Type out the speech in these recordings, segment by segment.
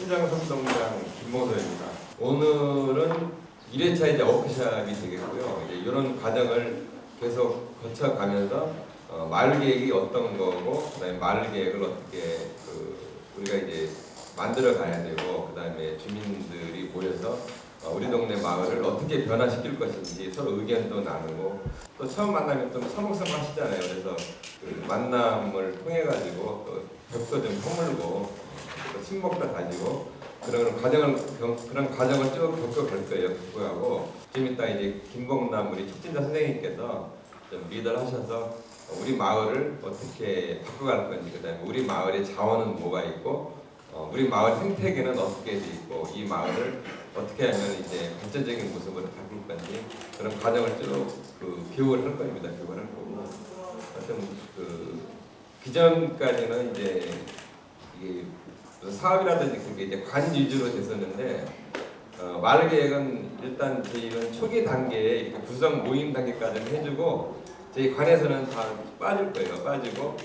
시장 선동장 김모서입니다. 오늘은 1회차 이제 워크숍이 되겠고요. 이제 이런 과정을 계속 거쳐가면서 마을 계획이 어떤 거고, 그다음에 마을 계획을 어떻게 우리가 이제 만들어 가야 되고, 그다음에 주민들이 모여서 우리 동네 마을을 어떻게 변화시킬 것인지 서로 의견도 나누고, 또 처음 만나면 좀 서먹서먹하시잖아요. 그래서 그 만남을 통해 가지고 또 벽도 좀 허물고 또 친목도 다지고 그런 과정을 쭉 겪어갈 거예요. 겪어가고 좀 이따 이제 김봉남 우리 촉진자 선생님께서 좀 리더를 하셔서 우리 마을을 어떻게 바꿔갈 건지, 그다음에 우리 마을의 자원은 뭐가 있고, 우리 마을 생태계는 어떻게 돼 있고, 이 마을을 어떻게 하면 이제 발전적인 모습으로 바꿀 건지 그런 과정을 쭉 교육을 할 겁니다. 교육을 할 거고, 하여튼 기존까지는 이제 이게 사업이라든지 그게 이제 관 위주로 됐었는데, 마을 계획은 일단 저희는 초기 단계에 이렇게 구성 모임 단계까지는 해주고, 저희 관에서는 다 빠질 거예요. 빠지고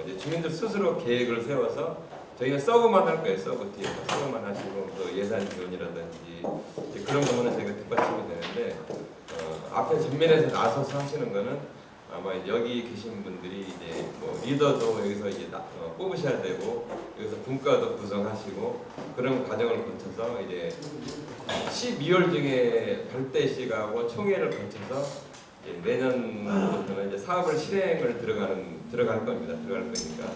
이제 주민들 스스로 계획을 세워서 저희가 서브만 할 거예요. 서브 뒤에서 서브만 하시고, 또 예산 지원이라든지 그런 거는 저희가 뒷받침이 되는데, 앞에 전면에서 나서서 하시는 거는 아마 여기 계신 분들이 이제 뭐 리더도 여기서 이제 뽑으셔야 되고, 여기서 분과도 구성하시고, 그런 과정을 거쳐서 이제 12월 중에 발대식하고 총회를 거쳐서 이제 내년부터는 이제 사업을 실행을 들어갈 겁니다. 들어갈 거니까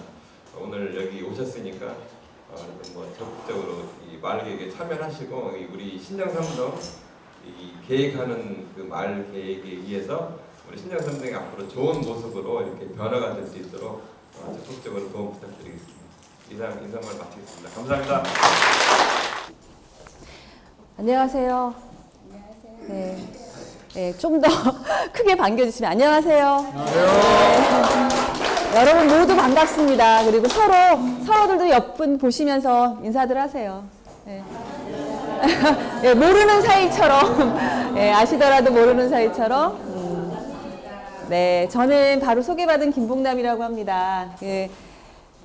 오늘 여기 오셨으니까 뭐 적극적으로 이 마을 계획에 참여하시고, 우리 신정삼동 이 계획하는 그 마을 계획에 의해서 우리 신정삼동이 앞으로 좋은 모습으로 이렇게 변화가 될 수 있도록 적극적으로 도움 부탁드리겠습니다. 이상 인사말 마치겠습니다. 감사합니다. 안녕하세요. 네. 네, 좀 더 크게 반겨주시면 안녕하세요. 네. 여러분 모두 반갑습니다. 그리고 서로들도 옆분 보시면서 인사들 하세요. 네. 네, 모르는 사이처럼, 네, 아시더라도 모르는 사이처럼. 네, 저는 바로 소개받은 김봉남이라고 합니다.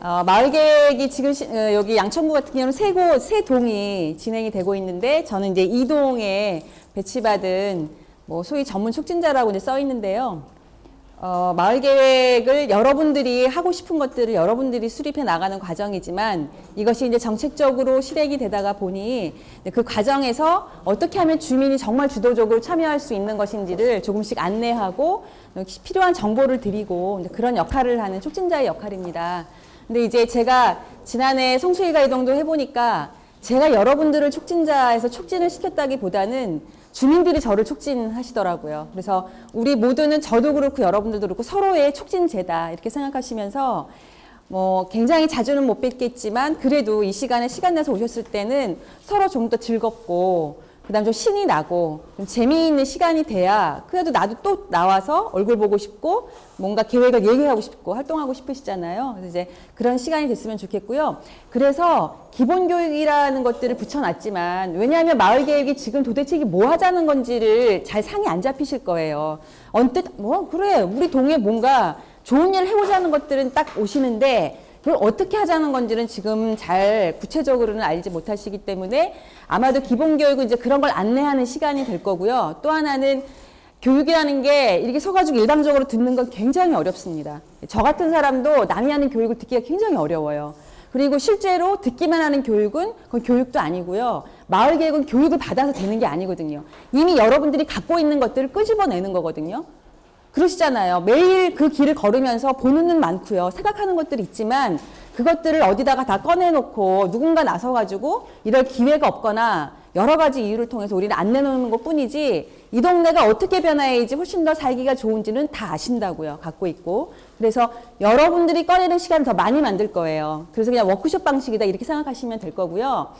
마을 계획이 지금 여기 양천구 같은 경우는 세 동이 진행이 되고 있는데, 저는 이제 2동에 배치받은 뭐 소위 전문 촉진자라고 이제 써 있는데요. 마을 계획을 여러분들이 하고 싶은 것들을 여러분들이 수립해 나가는 과정이지만, 이것이 이제 정책적으로 실행이 되다가 보니 그 과정에서 어떻게 하면 주민이 정말 주도적으로 참여할 수 있는 것인지를 조금씩 안내하고 필요한 정보를 드리고 그런 역할을 하는 촉진자의 역할입니다. 근데 이제 제가 지난해 성수일가 이동도 해보니까 제가 여러분들을 촉진자에서 촉진을 시켰다기보다는 주민들이 저를 촉진하시더라고요. 그래서 우리 모두는 저도 그렇고 여러분들도 그렇고 서로의 촉진제다 이렇게 생각하시면서 뭐 굉장히 자주는 못 뵙겠지만 그래도 이 시간에 시간 내서 오셨을 때는 서로 좀 더 즐겁고 그다음 좀 신이 나고 좀 재미있는 시간이 돼야 그래도 나도 또 나와서 얼굴 보고 싶고 뭔가 계획을 얘기하고 싶고 활동하고 싶으시잖아요. 그래서 이제 그런 시간이 됐으면 좋겠고요. 그래서 기본교육이라는 것들을 붙여놨지만, 왜냐하면 마을 계획이 지금 도대체 이게 뭐 하자는 건지를 잘 상이 안 잡히실 거예요. 언뜻 뭐 그래 우리 동에 뭔가 좋은 일을 해보자는 것들은 딱 오시는데, 그걸 어떻게 하자는 건지는 지금 잘 구체적으로는 알지 못하시기 때문에 아마도 기본교육은 이제 그런 걸 안내하는 시간이 될 거고요. 또 하나는 교육이라는 게 이렇게 서가지고 일방적으로 듣는 건 굉장히 어렵습니다. 저 같은 사람도 남이 하는 교육을 듣기가 굉장히 어려워요. 그리고 실제로 듣기만 하는 교육은 그건 교육도 아니고요. 마을 계획은 교육을 받아서 되는 게 아니거든요. 이미 여러분들이 갖고 있는 것들을 끄집어내는 거거든요. 그러시잖아요. 매일 그 길을 걸으면서 보는 눈 많고요. 생각하는 것들이 있지만 그것들을 어디다가 다 꺼내놓고 누군가 나서가지고 이럴 기회가 없거나 여러 가지 이유를 통해서 우리는 안 내놓는 것 뿐이지, 이 동네가 어떻게 변화해야지 훨씬 더 살기가 좋은지는 다 아신다고요. 갖고 있고. 그래서 여러분들이 꺼내는 시간을 더 많이 만들 거예요. 그래서 그냥 워크숍 방식이다 이렇게 생각하시면 될 거고요.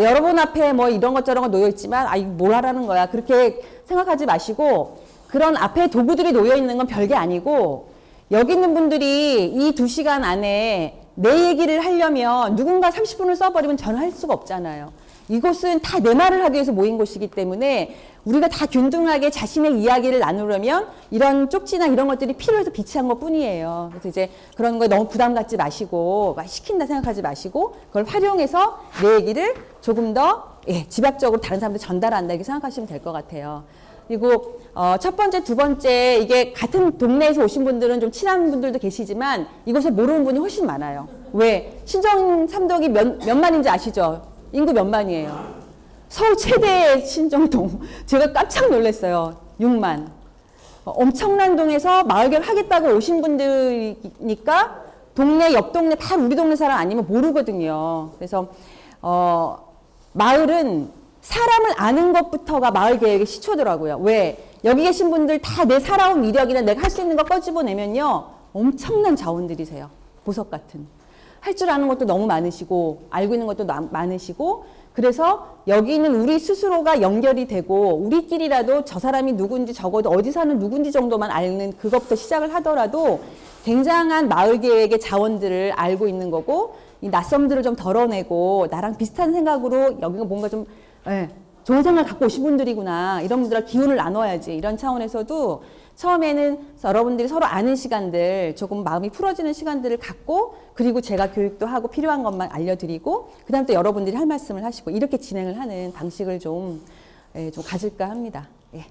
여러분 앞에 뭐 이런 것 저런 거 놓여 있지만 이거 뭘 하라는 거야 그렇게 생각하지 마시고, 그런 앞에 도구들이 놓여 있는 건 별게 아니고, 여기 있는 분들이 이 2시간 안에 내 얘기를 하려면 누군가 30분을 써버리면 저는 할 수가 없잖아요. 이곳은 다 내 말을 하기 위해서 모인 곳이기 때문에 우리가 다 균등하게 자신의 이야기를 나누려면 이런 쪽지나 이런 것들이 필요해서 비치한 것 뿐이에요. 그래서 이제 그런 거에 너무 부담 갖지 마시고, 막 시킨다 생각하지 마시고, 그걸 활용해서 내 얘기를 조금 더 집약적으로 다른 사람한테 전달한다 이렇게 생각하시면 될 것 같아요. 그리고 첫 번째, 두 번째, 이게 같은 동네에서 오신 분들은 좀 친한 분들도 계시지만 이곳에 모르는 분이 훨씬 많아요. 왜? 신정 삼동이 몇 만인지 아시죠? 인구 몇 만이에요? 서울 최대의 신정동. 제가 깜짝 놀랐어요. 6만. 엄청난 동에서 마을 개발 하겠다고 오신 분들이니까 동네, 옆 동네 다 우리 동네 사람 아니면 모르거든요. 그래서 마을은 사람을 아는 것부터가 마을 계획의 시초더라고요. 왜? 여기 계신 분들 다 내 살아온 이력이나 내가 할 수 있는 거 꺼집어내면요. 엄청난 자원들이세요. 보석 같은. 할 줄 아는 것도 너무 많으시고 알고 있는 것도 많으시고 그래서 여기 있는 우리 스스로가 연결이 되고 우리끼리라도 저 사람이 누군지 적어도 어디 사는 누군지 정도만 아는 그것부터 시작을 하더라도 굉장한 마을 계획의 자원들을 알고 있는 거고 이 낯섦들을 좀 덜어내고 나랑 비슷한 생각으로 여기가 뭔가 좀 좋은 생각을 갖고 오신 분들이구나 이런 분들과 기운을 나눠야지 이런 차원에서도 처음에는 여러분들이 서로 아는 시간들 조금 마음이 풀어지는 시간들을 갖고 그리고 제가 교육도 하고 필요한 것만 알려드리고 그 다음 또 여러분들이 할 말씀을 하시고 이렇게 진행을 하는 방식을 좀 가질까 합니다. 예.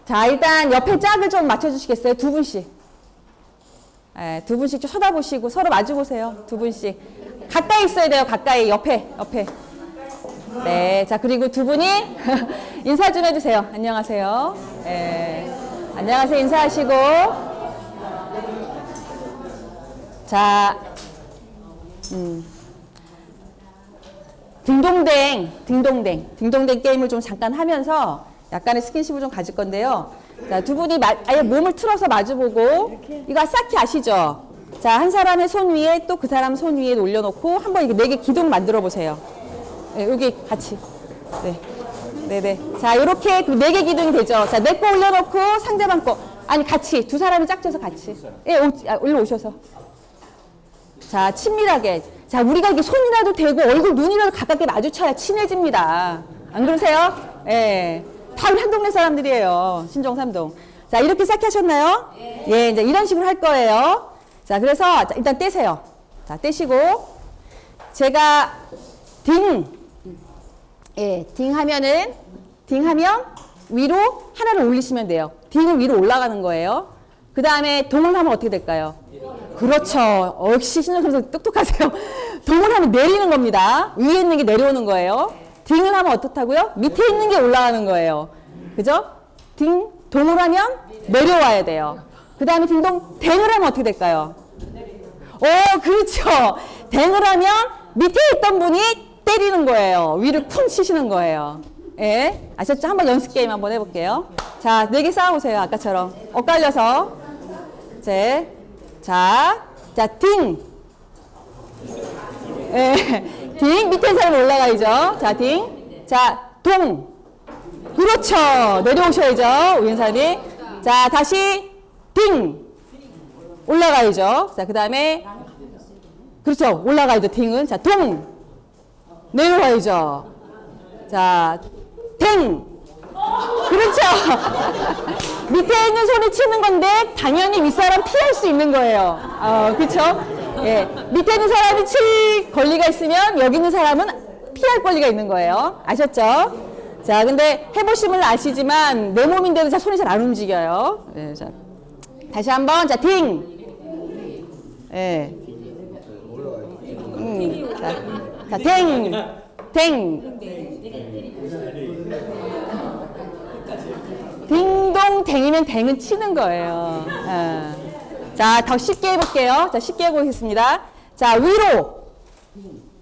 자 일단 옆에 짝을 좀 맞춰주시겠어요? 두 분씩. 두 분씩 좀 쳐다보시고 서로 마주보세요. 두 분씩. 가까이 있어야 돼요. 가까이 옆에. 네, 자 그리고 두 분이 인사 좀 해주세요. 안녕하세요. 안녕하세요. 인사하시고 자 딩동댕 게임을 좀 잠깐 하면서 약간의 스킨십을 좀 가질 건데요. 자, 두 분이 아예 몸을 틀어서 마주보고 이거 쌓기 아시죠? 자, 한 사람의 손 위에 또 그 사람 손 위에 올려놓고 한번 이렇게 4개 기둥 만들어 보세요. 네, 여기 같이. 네네. 자, 요렇게 4개 기둥이 되죠. 자, 내 거 올려놓고 상대방 거. 아니, 같이. 두 사람이 짝져서 같이. 예, 올라오셔서. 자, 친밀하게. 자, 우리가 이렇게 손이라도 대고 얼굴, 눈이라도 가깝게 마주쳐야 친해집니다. 안 그러세요? 예. 다 우리 한 동네 사람들이에요. 신정 3동. 자, 이렇게 쌓기 하셨나요? 예, 이제 이런 식으로 할 거예요. 자, 그래서 일단 떼세요. 자, 떼시고. 제가 딩하면 위로 하나를 올리시면 돼요. 딩은 위로 올라가는 거예요. 그 다음에 동을 하면 어떻게 될까요? 그렇죠. 역시 신정선생 똑똑하세요. 동을 하면 내리는 겁니다. 위에 있는 게 내려오는 거예요. 딩을 하면 어떻다고요? 밑에 있는 게 올라가는 거예요. 그죠? 동을 하면 내려와야 돼요. 그 다음에 댕을 하면 어떻게 될까요? 그렇죠. 댕을 하면 밑에 있던 분이 때리는 거예요. 위를 쿵 치시는 거예요. 예? 아셨죠? 한번 연습 게임 한번 해볼게요. 자, 4개 쌓아보세요. 아까처럼. 엇갈려서. 자, 딩. 예. 딩. 밑에 사람 올라가야죠. 자, 딩. 자, 동. 그렇죠. 내려오셔야죠. 왼사람이. 자, 다시 딩. 올라가야죠. 자, 그 다음에. 그렇죠. 올라가야죠. 딩은. 자, 동. 내려와야죠. 자, 댕. 그렇죠. 밑에 있는 손이 치는 건데 당연히 윗사람 피할 수 있는 거예요. 그렇죠. 예, 밑에 있는 사람이 칠 권리가 있으면 여기 있는 사람은 피할 권리가 있는 거예요. 아셨죠? 자, 근데 해보시면 아시지만 내 몸인데도 손이 잘 안 움직여요. 예, 자, 다시 한번. 자, 딩. 예. 자, 댕. 딩동댕이면 댕은 치는 거예요. 자, 더 쉽게 해볼게요. 자, 쉽게 해보겠습니다. 자, 위로.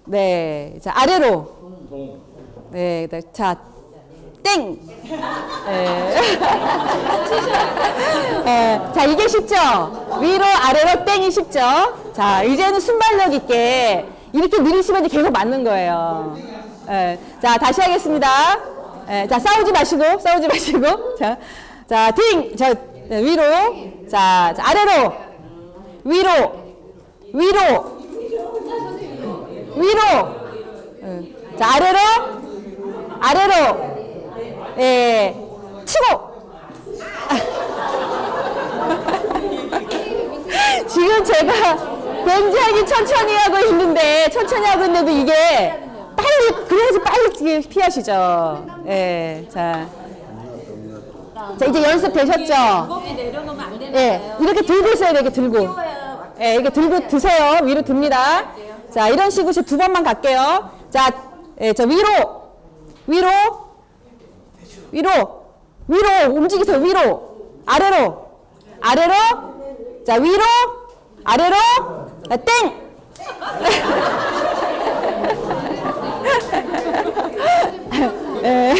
네. 자, 아래로. 네. 자, 땡. 자, 이게 쉽죠? 위로, 아래로, 땡이 쉽죠? 자, 이제는 순발력 있게 이렇게 늘리시면 계속 맞는 거예요. 자, 다시 하겠습니다. 자, 싸우지 마시고. 자, 딩! 자, 위로. 자, 아래로. 위로. 자, 아래로. 예, 치고. 지금 제가 굉장히 천천히 하고 있는데도 이게 빨리, 그래야지 빨리 피하시죠. 예, 자, 이제 연습 되셨죠? 무겁게 내려놓으면 안 되는 예, 거예요. 이렇게 들고 있어야 돼, 이렇게 들고. 예, 이렇게 들고 드세요. 위로 듭니다. 자, 이런 식으로 두 번만 갈게요. 자, 예, 저 위로 움직이세요. 위로, 아래로. 자, 위로, 아래로. 자, 땡. 예.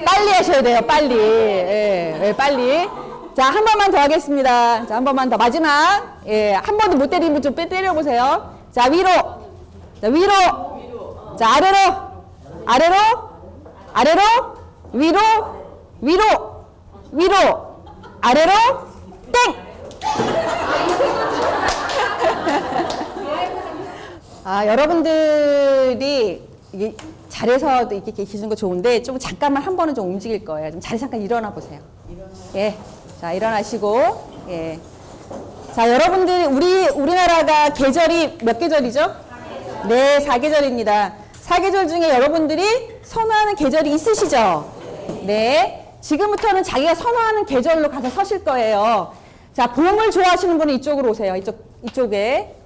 빨리 하셔야 돼요. 빨리. 예, 빨리. 자, 한 번만 더 하겠습니다. 자, 한 번만 더. 마지막. 예, 한 번도 못 때리는 분 좀 때려보세요. 자, 위로. 자, 아래로. 위로. 아래로. 땡! 아, 여러분들이 이게 잘해서 이렇게 계시는 거 좋은데 좀 잠깐만 한 번은 좀 움직일 거예요. 좀 자리 잠깐 일어나 보세요. 예. 자, 일어나시고. 예. 자, 여러분들이 우리나라가 계절이 몇 계절이죠? 네, 4계절입니다. 4계절 중에 여러분들이 선호하는 계절이 있으시죠? 네. 지금부터는 자기가 선호하는 계절로 가서 서실 거예요. 자, 봄을 좋아하시는 분은 이쪽으로 오세요.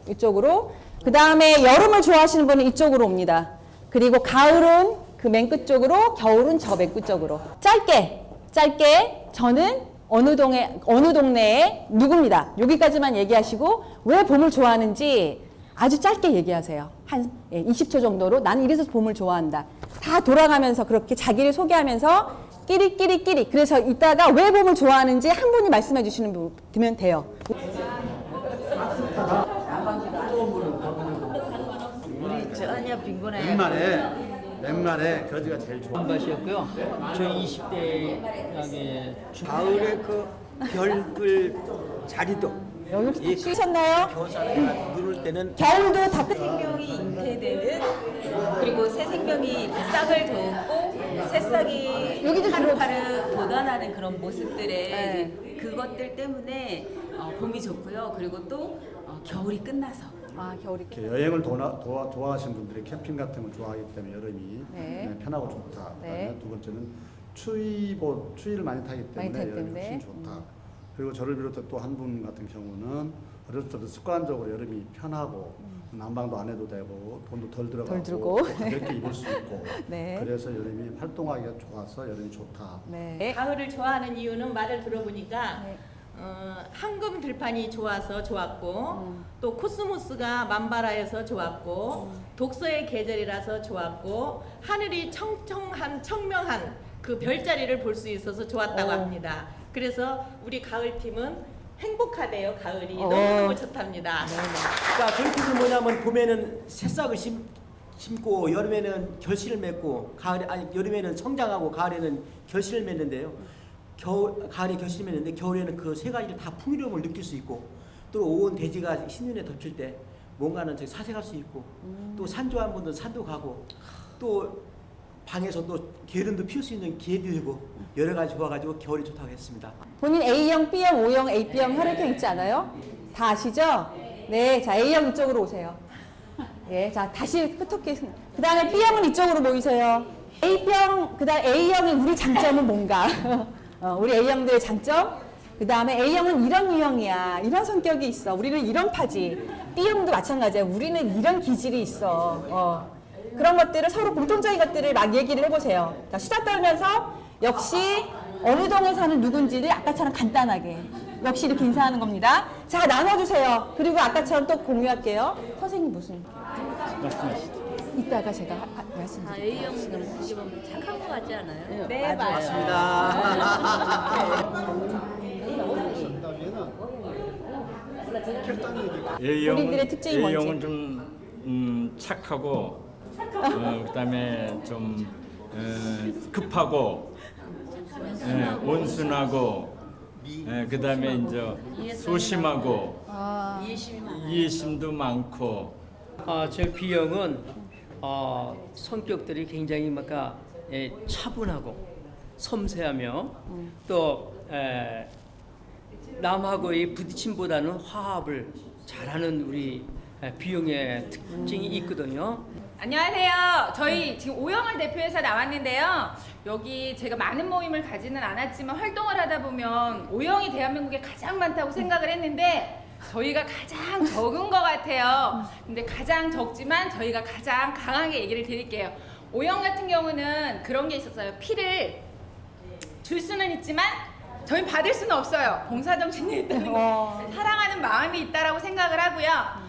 이쪽으로. 그 다음에 여름을 좋아하시는 분은 이쪽으로 옵니다. 그리고 가을은 그 맨 끝쪽으로, 겨울은 저 맨 끝쪽으로. 짧게 저는 어느 동네에 누구입니다. 여기까지만 얘기하시고 왜 봄을 좋아하는지 아주 짧게 얘기하세요. 한 20초 정도로 난 이래서 봄을 좋아한다. 다 돌아가면서 그렇게 자기를 소개하면서 끼리. 그래서 이따가 왜 봄을 좋아하는지 한 분이 말씀해 주시면 돼요. 우리 전혀 빈곤해. 맨말에 거지가 제일 좋아. 것이었고요. 저희 20대 가을에 그 별들 자리도 여기 쉬셨나요? 겨울에 누를 때는 겨울도 다 끝. 생명이 잉태되는 그리고 새 생명이 싹을 돋고 새싹이 여기도 하루하루 돋아나는 그런 모습들에 네. 이제 그것들 때문에 봄이 좋고요. 그리고 또 겨울이 끝나서 아, 겨울이. 이렇게 여행을 좋아하시는 분들이 캠핑 같은 걸 좋아하기 때문에 여름이 네. 편하고 좋다. 네. 그다음에 두 번째는 추위를 많이 타기 많이 때문에 타기 여름이 때문에. 훨씬 좋다. 그리고 저를 비롯해 또 한 분 같은 경우는 어렸을 때부터 습관적으로 여름이 편하고 난방도 안 해도 되고 돈도 덜 들어가고 들고. 또 가볍게 입을 수 있고 네. 그래서 여름이 활동하기가 좋아서 여름이 좋다. 네. 가을을 좋아하는 이유는 말을 들어보니까 네. 황금 들판이 좋아서 좋았고 또 코스모스가 만발하여서 좋았고 독서의 계절이라서 좋았고 하늘이 청명한 그 별자리를 볼 수 있어서 좋았다고 합니다. 그래서 우리 가을팀은 행복하대요. 가을이 너무너무 좋답니다. 그러니까 그렇게 뭐냐면 봄에는 새싹을 심고 여름에는 결실을 맺고 여름에는 성장하고 가을에는 결실을 맺는데요. 가을에 결실을 맺는데 겨울에는 그 세 가지를 다 풍요로움을 느낄 수 있고 또 온 대지가 신눈에 덮칠 때 뭔가는 저기 사색할 수 있고 또 산 좋아하는 분들은 산도 가고 또 방에서 또 게으름도 피울 수 있는 기회도 되고 여러 가지 좋아가지고 겨울이 좋다고 했습니다. 본인 A형, B형, O형, AB형 혈액형 있지 않아요? 다 아시죠? 네, 자 A형 이쪽으로 오세요. 예, 자 다시 흩어게. 그 다음에 B형은 이쪽으로 모이세요. A형, 그 다음 A형의 우리 장점은 뭔가? 우리 A형들의 장점? 그 다음에 A형은 이런 유형이야. 이런 성격이 있어. 우리는 이런 파지. B형도 마찬가지야. 우리는 이런 기질이 있어. 그런 것들을 서로 공통적인 것들을 막 얘기를 해보세요. 자, 수다 떨면서 역시 어느 동에 사는 누군지를 아까처럼 간단하게 역시 이렇게 인사하는 겁니다. 자, 나눠주세요. 그리고 아까처럼 또 공유할게요. 선생님 무슨? 이따가 제가 말씀드릴게요. A형 지금 착한 것 같지 않아요? 네, 맞아요. 본인들의 특징이 뭔지. A형은 좀 착하고 그다음에 좀 급하고 온순하고 그다음에 이제 소심하고 이해심도 많고 저 B형은 성격들이 굉장히 차분하고 섬세하며 또 남하고의 부딪힘보다는 화합을 잘하는 우리 B형의 특징이 있거든요. 안녕하세요. 저희 지금 O형을 대표해서 나왔는데요. 여기 제가 많은 모임을 가지는 않았지만 활동을 하다 보면 O형이 대한민국에 가장 많다고 생각을 했는데 저희가 가장 적은 것 같아요. 근데 가장 적지만 저희가 가장 강하게 얘기를 드릴게요. O형 같은 경우는 그런 게 있었어요. 피를 줄 수는 있지만 저희 받을 수는 없어요. 봉사정신이 있다는 거. 사랑하는 마음이 있다라고 생각을 하고요.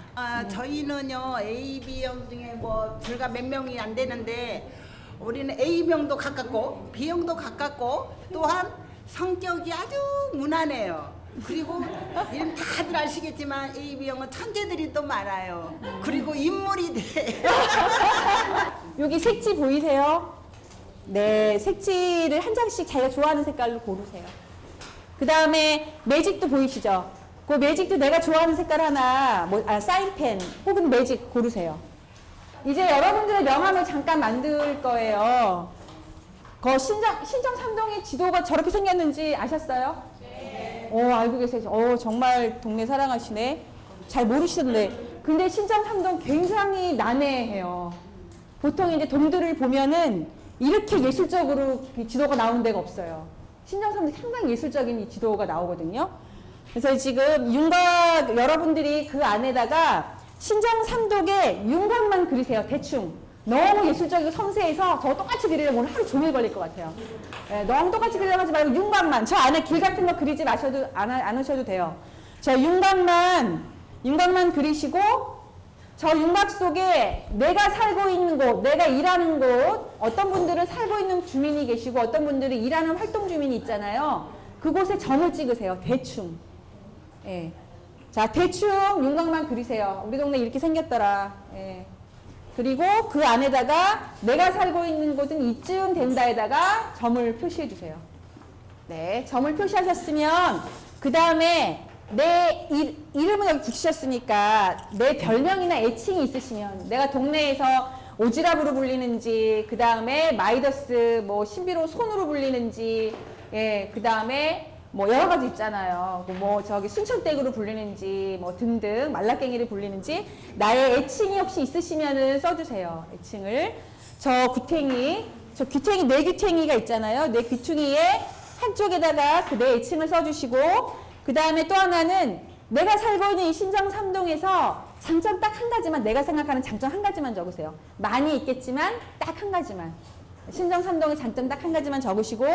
저희는요 AB형 중에 뭐 불과 몇 명이 안 되는데 우리는 A형도 가깝고 B형도 가깝고 또한 성격이 아주 무난해요. 그리고 이름 다들 아시겠지만 AB형은 천재들이 또 많아요. 그리고 인물이 돼. 여기 색지 보이세요? 네, 색지를 한 장씩 자기가 좋아하는 색깔로 고르세요. 그 다음에 매직도 보이시죠? 그 매직도 내가 좋아하는 색깔 하나, 사인펜 혹은 매직 고르세요. 이제 여러분들의 명함을 잠깐 만들 거예요. 신정 3동의 지도가 저렇게 생겼는지 아셨어요? 네. 알고 계세요. 정말 동네 사랑하시네. 잘 모르시던데. 근데 신정 3동 굉장히 난해해요. 보통 이제 동들을 보면은 이렇게 예술적으로 지도가 나온 데가 없어요. 신정 3동 상당히 예술적인 이 지도가 나오거든요. 그래서 지금 윤곽 여러분들이 그 안에다가 신정 3독의 윤곽만 그리세요. 대충. 너무 예술적이고 섬세해서 저 똑같이 그리려면 오늘 하루 종일 걸릴 것 같아요. 네, 너무 똑같이 그리려고 하지 말고 윤곽만. 저 안에 길 같은 거 그리지 마셔도 안 하셔도 돼요. 저 윤곽만 그리시고 저 윤곽 속에 내가 살고 있는 곳, 내가 일하는 곳, 어떤 분들은 살고 있는 주민이 계시고 어떤 분들은 일하는 활동 주민이 있잖아요. 그곳에 점을 찍으세요. 대충. 예. 자, 대충 윤곽만 그리세요. 우리 동네 이렇게 생겼더라. 예. 그리고 그 안에다가 내가 살고 있는 곳은 이쯤 된다에다가 점을 표시해 주세요. 네, 점을 표시하셨으면 그 다음에 내 이름을 여기 붙이셨으니까 내 별명이나 애칭이 있으시면 내가 동네에서 오지랖으로 불리는지 그 다음에 마이더스 뭐 신비로 손으로 불리는지 예, 그 다음에 뭐 여러 가지 있잖아요. 뭐 저기 순천댁으로 불리는지 뭐 등등 말라깽이를 불리는지 나의 애칭이 혹시 있으시면은 써주세요. 애칭을 저 귀탱이 내 귀탱이가 있잖아요. 내 귀퉁이에 한쪽에다가 그 내 애칭을 써주시고 그 다음에 또 하나는 내가 살고 있는 이 신정 3동에서 장점 딱 한 가지만 내가 생각하는 장점 한 가지만 적으세요. 많이 있겠지만 딱 한 가지만 신정 3동의 장점 딱 한 가지만 적으시고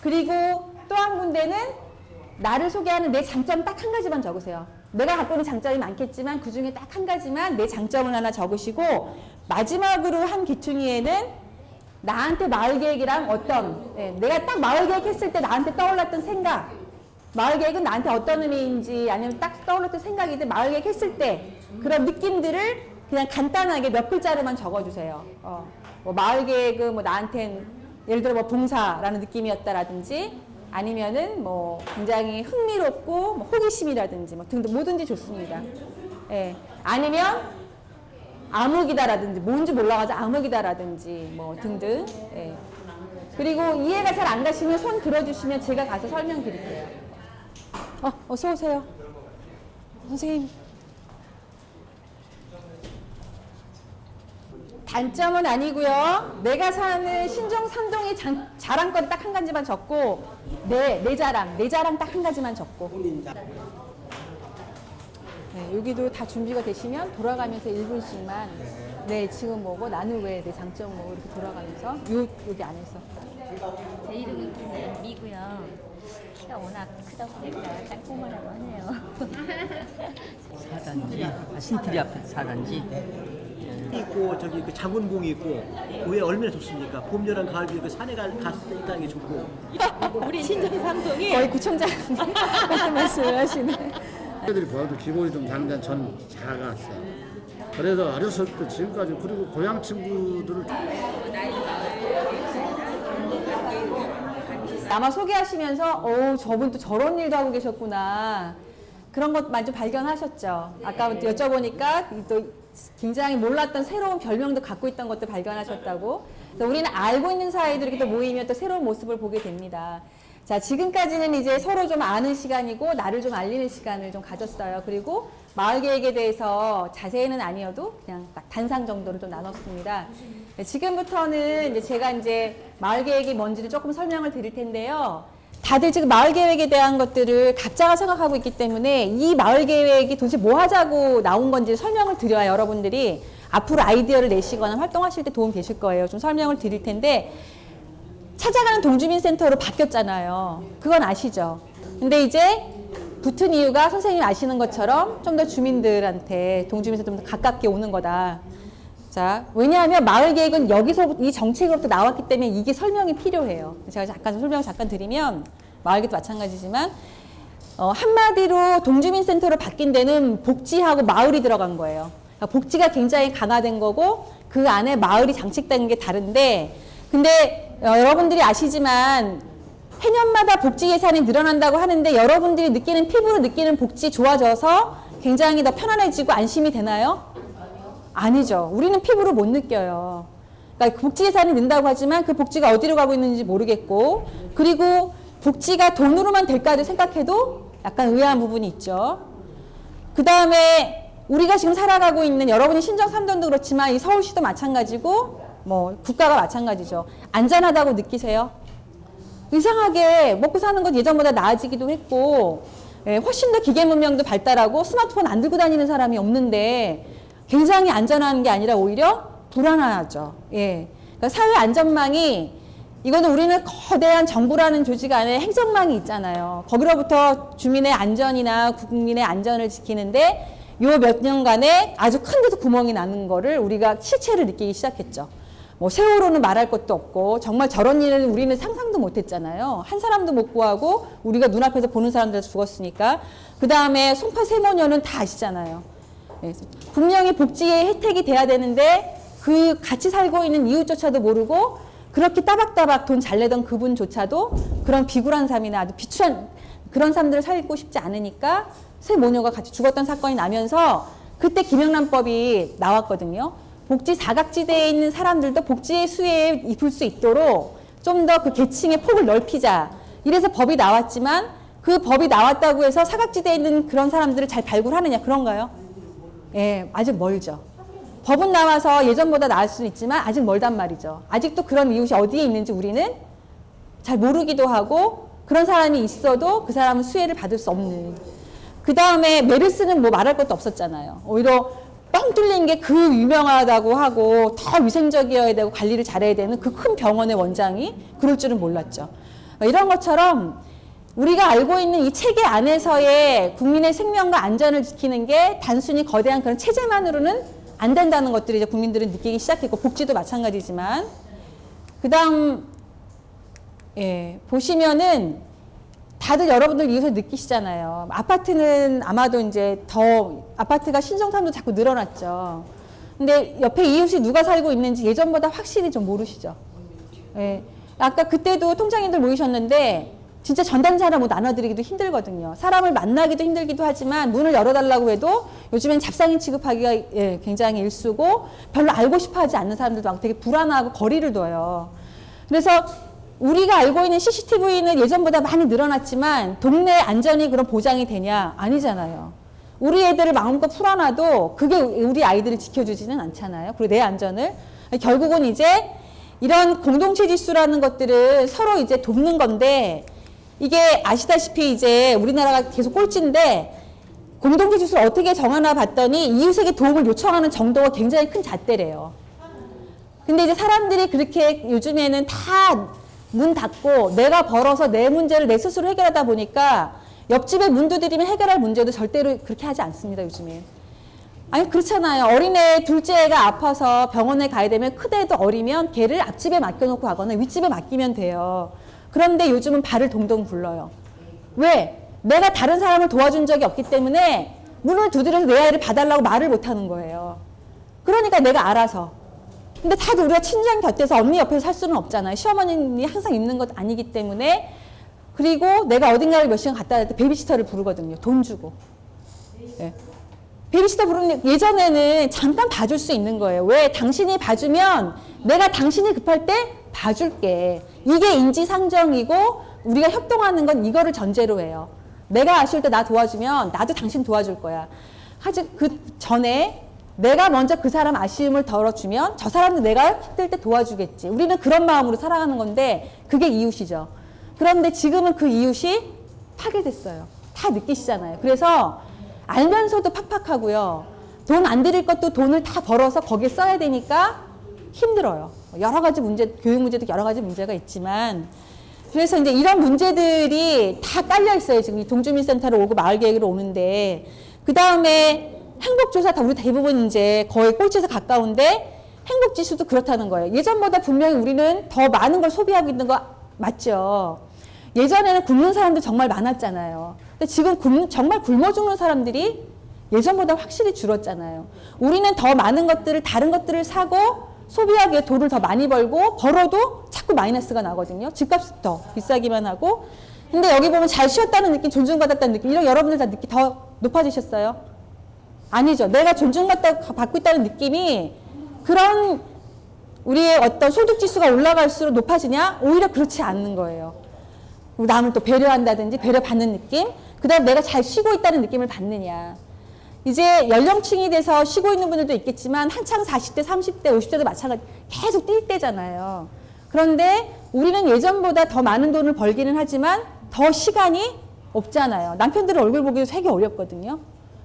그리고 또 한 군데는 나를 소개하는 내 장점 딱 한 가지만 적으세요. 내가 갖고 있는 장점이 많겠지만 그 중에 딱 한 가지만 내 장점을 하나 적으시고 마지막으로 한 귀퉁이에는 나한테 마을 계획이랑 내가 딱 마을 계획 했을 때 나한테 떠올랐던 생각 마을 계획은 나한테 어떤 의미인지 아니면 딱 떠올랐던 생각이든 마을 계획 했을 때 그런 느낌들을 그냥 간단하게 몇 글자로만 적어주세요. 뭐 마을 계획은 뭐 나한텐 예를 들어 뭐 봉사라는 느낌이었다라든지 아니면은 뭐 굉장히 흥미롭고 뭐 호기심이라든지 뭐 등등 뭐든지 좋습니다. 예. 아니면 암흑이다라든지 뭔지 몰라가지고 암흑이다라든지 뭐 등등. 예. 그리고 이해가 잘 안 가시면 손 들어주시면 제가 가서 설명드릴게요. 어서 오세요. 선생님. 단점은 아니고요. 내가 사는 신정 3동의 자랑거리 딱 한 가지만 적고 내 자랑 딱 한 가지만 적고 네, 여기도 다 준비가 되시면 돌아가면서 1분씩만 네, 지금 뭐고 나는 왜 내 장점 뭐 이렇게 돌아가면서 여기 안에서 제 이름은 김미고요. 키가 워낙 크다 보니까 짝꿍이라고 하네요. 사단지, 신트리 앞에 사단지. 있고 저기 그 장군봉이 있고 그게 얼마나 좋습니까? 봄, 여름, 가을 그 산에 갔을 때 있다는 게 좋고. 우리 신정 3동이 거의 구청장 같은 말씀을 하시네. 애들이 보아도 기본이 좀 다른데 전 잘갔어요. 그래서 어렸을 때 지금까지 그리고 고향 친구들을 아마 소개하시면서 저분 또 저런 일도 하고 계셨구나 그런 것 많이 좀 발견하셨죠. 아까 여쭤보니까 또 굉장히 몰랐던 새로운 별명도 갖고 있던 것도 발견하셨다고. 그래서 우리는 알고 있는 사이들 이렇게 또 모이면 또 새로운 모습을 보게 됩니다. 자, 지금까지는 이제 서로 좀 아는 시간이고 나를 좀 알리는 시간을 좀 가졌어요. 그리고 마을 계획에 대해서 자세히는 아니어도 그냥 딱 단상 정도를 좀 나눴습니다. 네, 지금부터는 이제 제가 이제 마을 계획이 뭔지를 조금 설명을 드릴 텐데요. 다들 지금 마을 계획에 대한 것들을 각자가 생각하고 있기 때문에 이 마을 계획이 도대체 뭐 하자고 나온 건지 설명을 드려야 여러분들이 앞으로 아이디어를 내시거나 활동하실 때 도움 되실 거예요. 좀 설명을 드릴 텐데, 찾아가는 동주민센터로 바뀌었잖아요. 그건 아시죠? 근데 이제 붙은 이유가 선생님이 아시는 것처럼 좀 더 주민들한테 동주민센터 좀 더 가깝게 오는 거다. 자, 왜냐하면 마을 계획은 여기서 이 정책으로부터 나왔기 때문에 이게 설명이 필요해요. 제가 설명을 잠깐 드리면 마을 계획도 마찬가지지만 한마디로 동주민센터로 바뀐 데는 복지하고 마을이 들어간 거예요. 그러니까 복지가 굉장히 강화된 거고 그 안에 마을이 장식된 게 다른데, 근데 여러분들이 아시지만 해년마다 복지 예산이 늘어난다고 하는데 여러분들이 느끼는 피부로 느끼는 복지 좋아져서 굉장히 더 편안해지고 안심이 되나요? 아니죠. 우리는 피부로 못 느껴요. 그러니까 복지 예산이 는다고 하지만 그 복지가 어디로 가고 있는지 모르겠고, 그리고 복지가 돈으로만 될까를 생각해도 약간 의아한 부분이 있죠. 그 다음에 우리가 지금 살아가고 있는 여러분이 신정 3동도 그렇지만 이 서울시도 마찬가지고 뭐 국가가 마찬가지죠. 안전하다고 느끼세요? 이상하게 먹고 사는 건 예전보다 나아지기도 했고, 훨씬 더 기계 문명도 발달하고 스마트폰 안 들고 다니는 사람이 없는데 굉장히 안전한 게 아니라 오히려 불안하죠. 예. 그러니까 사회 안전망이, 이거는 우리는 거대한 정부라는 조직 안에 행정망이 있잖아요. 거기로부터 주민의 안전이나 국민의 안전을 지키는데 요 몇 년간에 아주 큰 데서 구멍이 나는 거를 우리가 실체를 느끼기 시작했죠. 뭐 세월호는 말할 것도 없고 정말 저런 일을 우리는 상상도 못했잖아요. 한 사람도 못 구하고 우리가 눈앞에서 보는 사람들 죽었으니까. 그 다음에 송파 세모녀는 다 아시잖아요. 분명히 복지의 혜택이 돼야 되는데 그 같이 살고 있는 이웃조차도 모르고 그렇게 따박따박 돈 잘 내던 그분조차도 그런 비굴한 삶이나 아주 비추한 그런 삶들을 살고 싶지 않으니까 세 모녀가 같이 죽었던 사건이 나면서 그때 김영란법이 나왔거든요. 복지 사각지대에 있는 사람들도 복지의 수혜에 입을 수 있도록 좀 더 그 계층의 폭을 넓히자. 이래서 법이 나왔지만 그 법이 나왔다고 해서 사각지대에 있는 그런 사람들을 잘 발굴하느냐, 그런가요? 예, 아직 멀죠. 법은 나와서 예전보다 나을 수는 있지만 아직 멀단 말이죠. 아직도 그런 이웃이 어디에 있는지 우리는 잘 모르기도 하고, 그런 사람이 있어도 그 사람은 수혜를 받을 수 없는. 그 다음에 메르스는 뭐 말할 것도 없었잖아요. 오히려 뻥 뚫린 게 그 유명하다고 하고 더 위생적이어야 되고 관리를 잘해야 되는 그 큰 병원의 원장이 그럴 줄은 몰랐죠. 이런 것처럼 우리가 알고 있는 이 체계 안에서의 국민의 생명과 안전을 지키는 게 단순히 거대한 그런 체제만으로는 안 된다는 것들을 이제 국민들은 느끼기 시작했고, 복지도 마찬가지지만. 그 다음, 예, 보시면은 다들 여러분들 이웃을 느끼시잖아요. 아파트는 아마도 이제 더, 아파트가 신정산도 자꾸 늘어났죠. 근데 옆에 이웃이 누가 살고 있는지 예전보다 확실히 좀 모르시죠. 예. 아까 그때도 통장님들 모이셨는데 진짜 전단지 뭐 나눠드리기도 힘들거든요. 사람을 만나기도 힘들기도 하지만 문을 열어달라고 해도 요즘엔 잡상인 취급하기가 굉장히 일수고 별로 알고 싶어 하지 않는 사람들도 많고 되게 불안하고 거리를 둬요. 그래서 우리가 알고 있는 CCTV는 예전보다 많이 늘어났지만 동네 안전이 그런 보장이 되냐? 아니잖아요. 우리 애들을 마음껏 풀어놔도 그게 우리 아이들을 지켜주지는 않잖아요. 그리고 내 안전을. 결국은 이제 이런 공동체 지수라는 것들을 서로 이제 돕는 건데, 이게 아시다시피 이제 우리나라가 계속 꼴찌인데 공동체 지수를 어떻게 정하나 봤더니 이웃에게 도움을 요청하는 정도가 굉장히 큰 잣대래요. 근데 이제 사람들이 그렇게 요즘에는 다 문 닫고 내가 벌어서 내 문제를 내 스스로 해결하다 보니까 옆집에 문 두드리면 해결할 문제도 절대로 그렇게 하지 않습니다, 요즘에. 아니, 그렇잖아요. 어린애 둘째 애가 아파서 병원에 가야 되면 큰애도 어리면 걔를 앞집에 맡겨놓고 가거나 윗집에 맡기면 돼요. 그런데 요즘은 발을 동동 굴러요. 왜? 내가 다른 사람을 도와준 적이 없기 때문에 문을 두드려서 내 아이를 봐달라고 말을 못하는 거예요. 그러니까 내가 알아서. 근데 다들 우리가 친정 곁에서 언니 옆에서 살 수는 없잖아요. 시어머님이 항상 있는 것 아니기 때문에. 그리고 내가 어딘가를 몇 시간 갔다 갈 때 베이비시터를 부르거든요. 돈 주고. 예. 베이비시터 부르는 예전에는 잠깐 봐줄 수 있는 거예요. 왜? 당신이 봐주면 내가 당신이 급할 때 봐줄게. 이게 인지상정이고 우리가 협동하는 건 이거를 전제로 해요. 내가 아쉬울 때 나 도와주면 나도 당신 도와줄 거야. 하지 그 전에 내가 먼저 그 사람 아쉬움을 덜어주면 저 사람도 내가 힘들 때 도와주겠지. 우리는 그런 마음으로 살아가는 건데 그게 이웃이죠. 그런데 지금은 그 이웃이 파괴됐어요. 다 느끼시잖아요. 그래서 알면서도 팍팍하고요. 돈 안 들일 것도 돈을 다 벌어서 거기에 써야 되니까 힘들어요. 여러 가지 문제, 교육 문제도 여러 가지 문제가 있지만 그래서 이제 이런 문제들이 다 깔려 있어요. 지금 이 동주민센터로 오고 마을계획으로 오는데 그 다음에 행복조사 다 우리 대부분 이제 거의 꼴찌에서 가까운데 행복지수도 그렇다는 거예요. 예전보다 분명히 우리는 더 많은 걸 소비하고 있는 거 맞죠. 예전에는 굶는 사람도 정말 많았잖아요. 근데 지금 정말 굶어 죽는 사람들이 예전보다 확실히 줄었잖아요. 우리는 더 많은 것들을 다른 것들을 사고 소비하기에 돈을 더 많이 벌어도 자꾸 마이너스가 나거든요. 집값이 더 비싸기만 하고. 근데 여기 보면 잘 쉬었다는 느낌, 존중받았다는 느낌, 이런 여러분들 다 느낌 더 높아지셨어요? 아니죠. 내가 존중받고 있다는 느낌이 그런 우리의 어떤 소득지수가 올라갈수록 높아지냐? 오히려 그렇지 않는 거예요. 남을 또 배려한다든지 배려받는 느낌, 그 다음 내가 잘 쉬고 있다는 느낌을 받느냐. 이제 연령층이 돼서 쉬고 있는 분들도 있겠지만 한창 40대, 30대, 50대도 마찬가지 계속 뛸 때잖아요. 그런데 우리는 예전보다 더 많은 돈을 벌기는 하지만 더 시간이 없잖아요. 남편들 얼굴 보기도 되게 어렵거든요.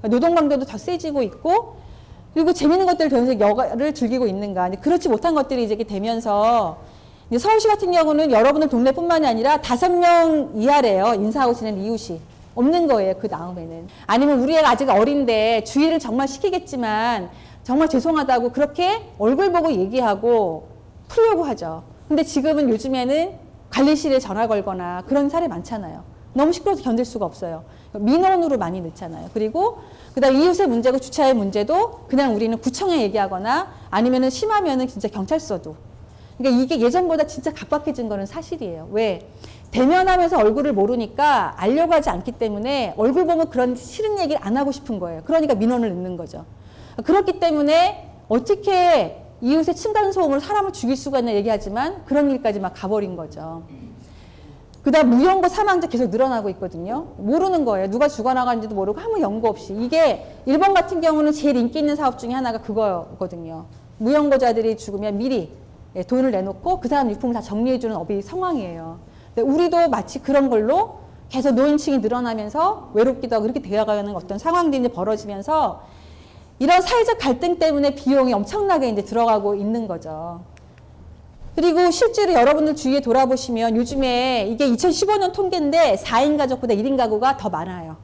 노동 강도도 더 세지고 있고 그리고 재밌는 것들을 배우면서 여가를 즐기고 있는가. 그렇지 못한 것들이 이제 되면서 이제 서울시 같은 경우는 여러분들 동네뿐만이 아니라 5명 이하래요. 인사하고 지내는 이웃이. 없는 거예요. 그 다음에는. 아니면 우리 애가 아직 어린데 주의를 정말 시키겠지만 정말 죄송하다고 그렇게 얼굴 보고 얘기하고 풀려고 하죠. 근데 지금은 요즘에는 관리실에 전화 걸거나 그런 사례 많잖아요. 너무 시끄러워서 견딜 수가 없어요. 민원으로 많이 넣잖아요. 그리고 그다음 이웃의 문제고 주차의 문제도 그냥 우리는 구청에 얘기하거나 아니면은 심하면은 진짜 경찰서도. 그러니까 이게 예전보다 진짜 각박해진 거는 사실이에요. 왜? 대면하면서 얼굴을 모르니까 알려고 하지 않기 때문에 얼굴 보면 그런 싫은 얘기를 안 하고 싶은 거예요. 그러니까 민원을 넣는 거죠. 그렇기 때문에 어떻게 이웃의 층간소음으로 사람을 죽일 수가 있나 얘기하지만 그런 일까지 막 가버린 거죠. 그 다음 무연고 사망자 계속 늘어나고 있거든요. 모르는 거예요. 누가 죽어나가는지도 모르고 아무 연고 없이. 이게 일본 같은 경우는 제일 인기 있는 사업 중에 하나가 그거거든요. 무연고자들이 죽으면 미리 돈을 내놓고 그 사람 유품을 다 정리해주는 업이 상황이에요. 우리도 마치 그런 걸로 계속 노인층이 늘어나면서 외롭기도 하고 그렇게 되어가는 어떤 상황들이 이제 벌어지면서 이런 사회적 갈등 때문에 비용이 엄청나게 이제 들어가고 있는 거죠. 그리고 실제로 여러분들 주위에 돌아보시면 요즘에 이게 2015년 통계인데 4인 가족보다 1인 가구가 더 많아요.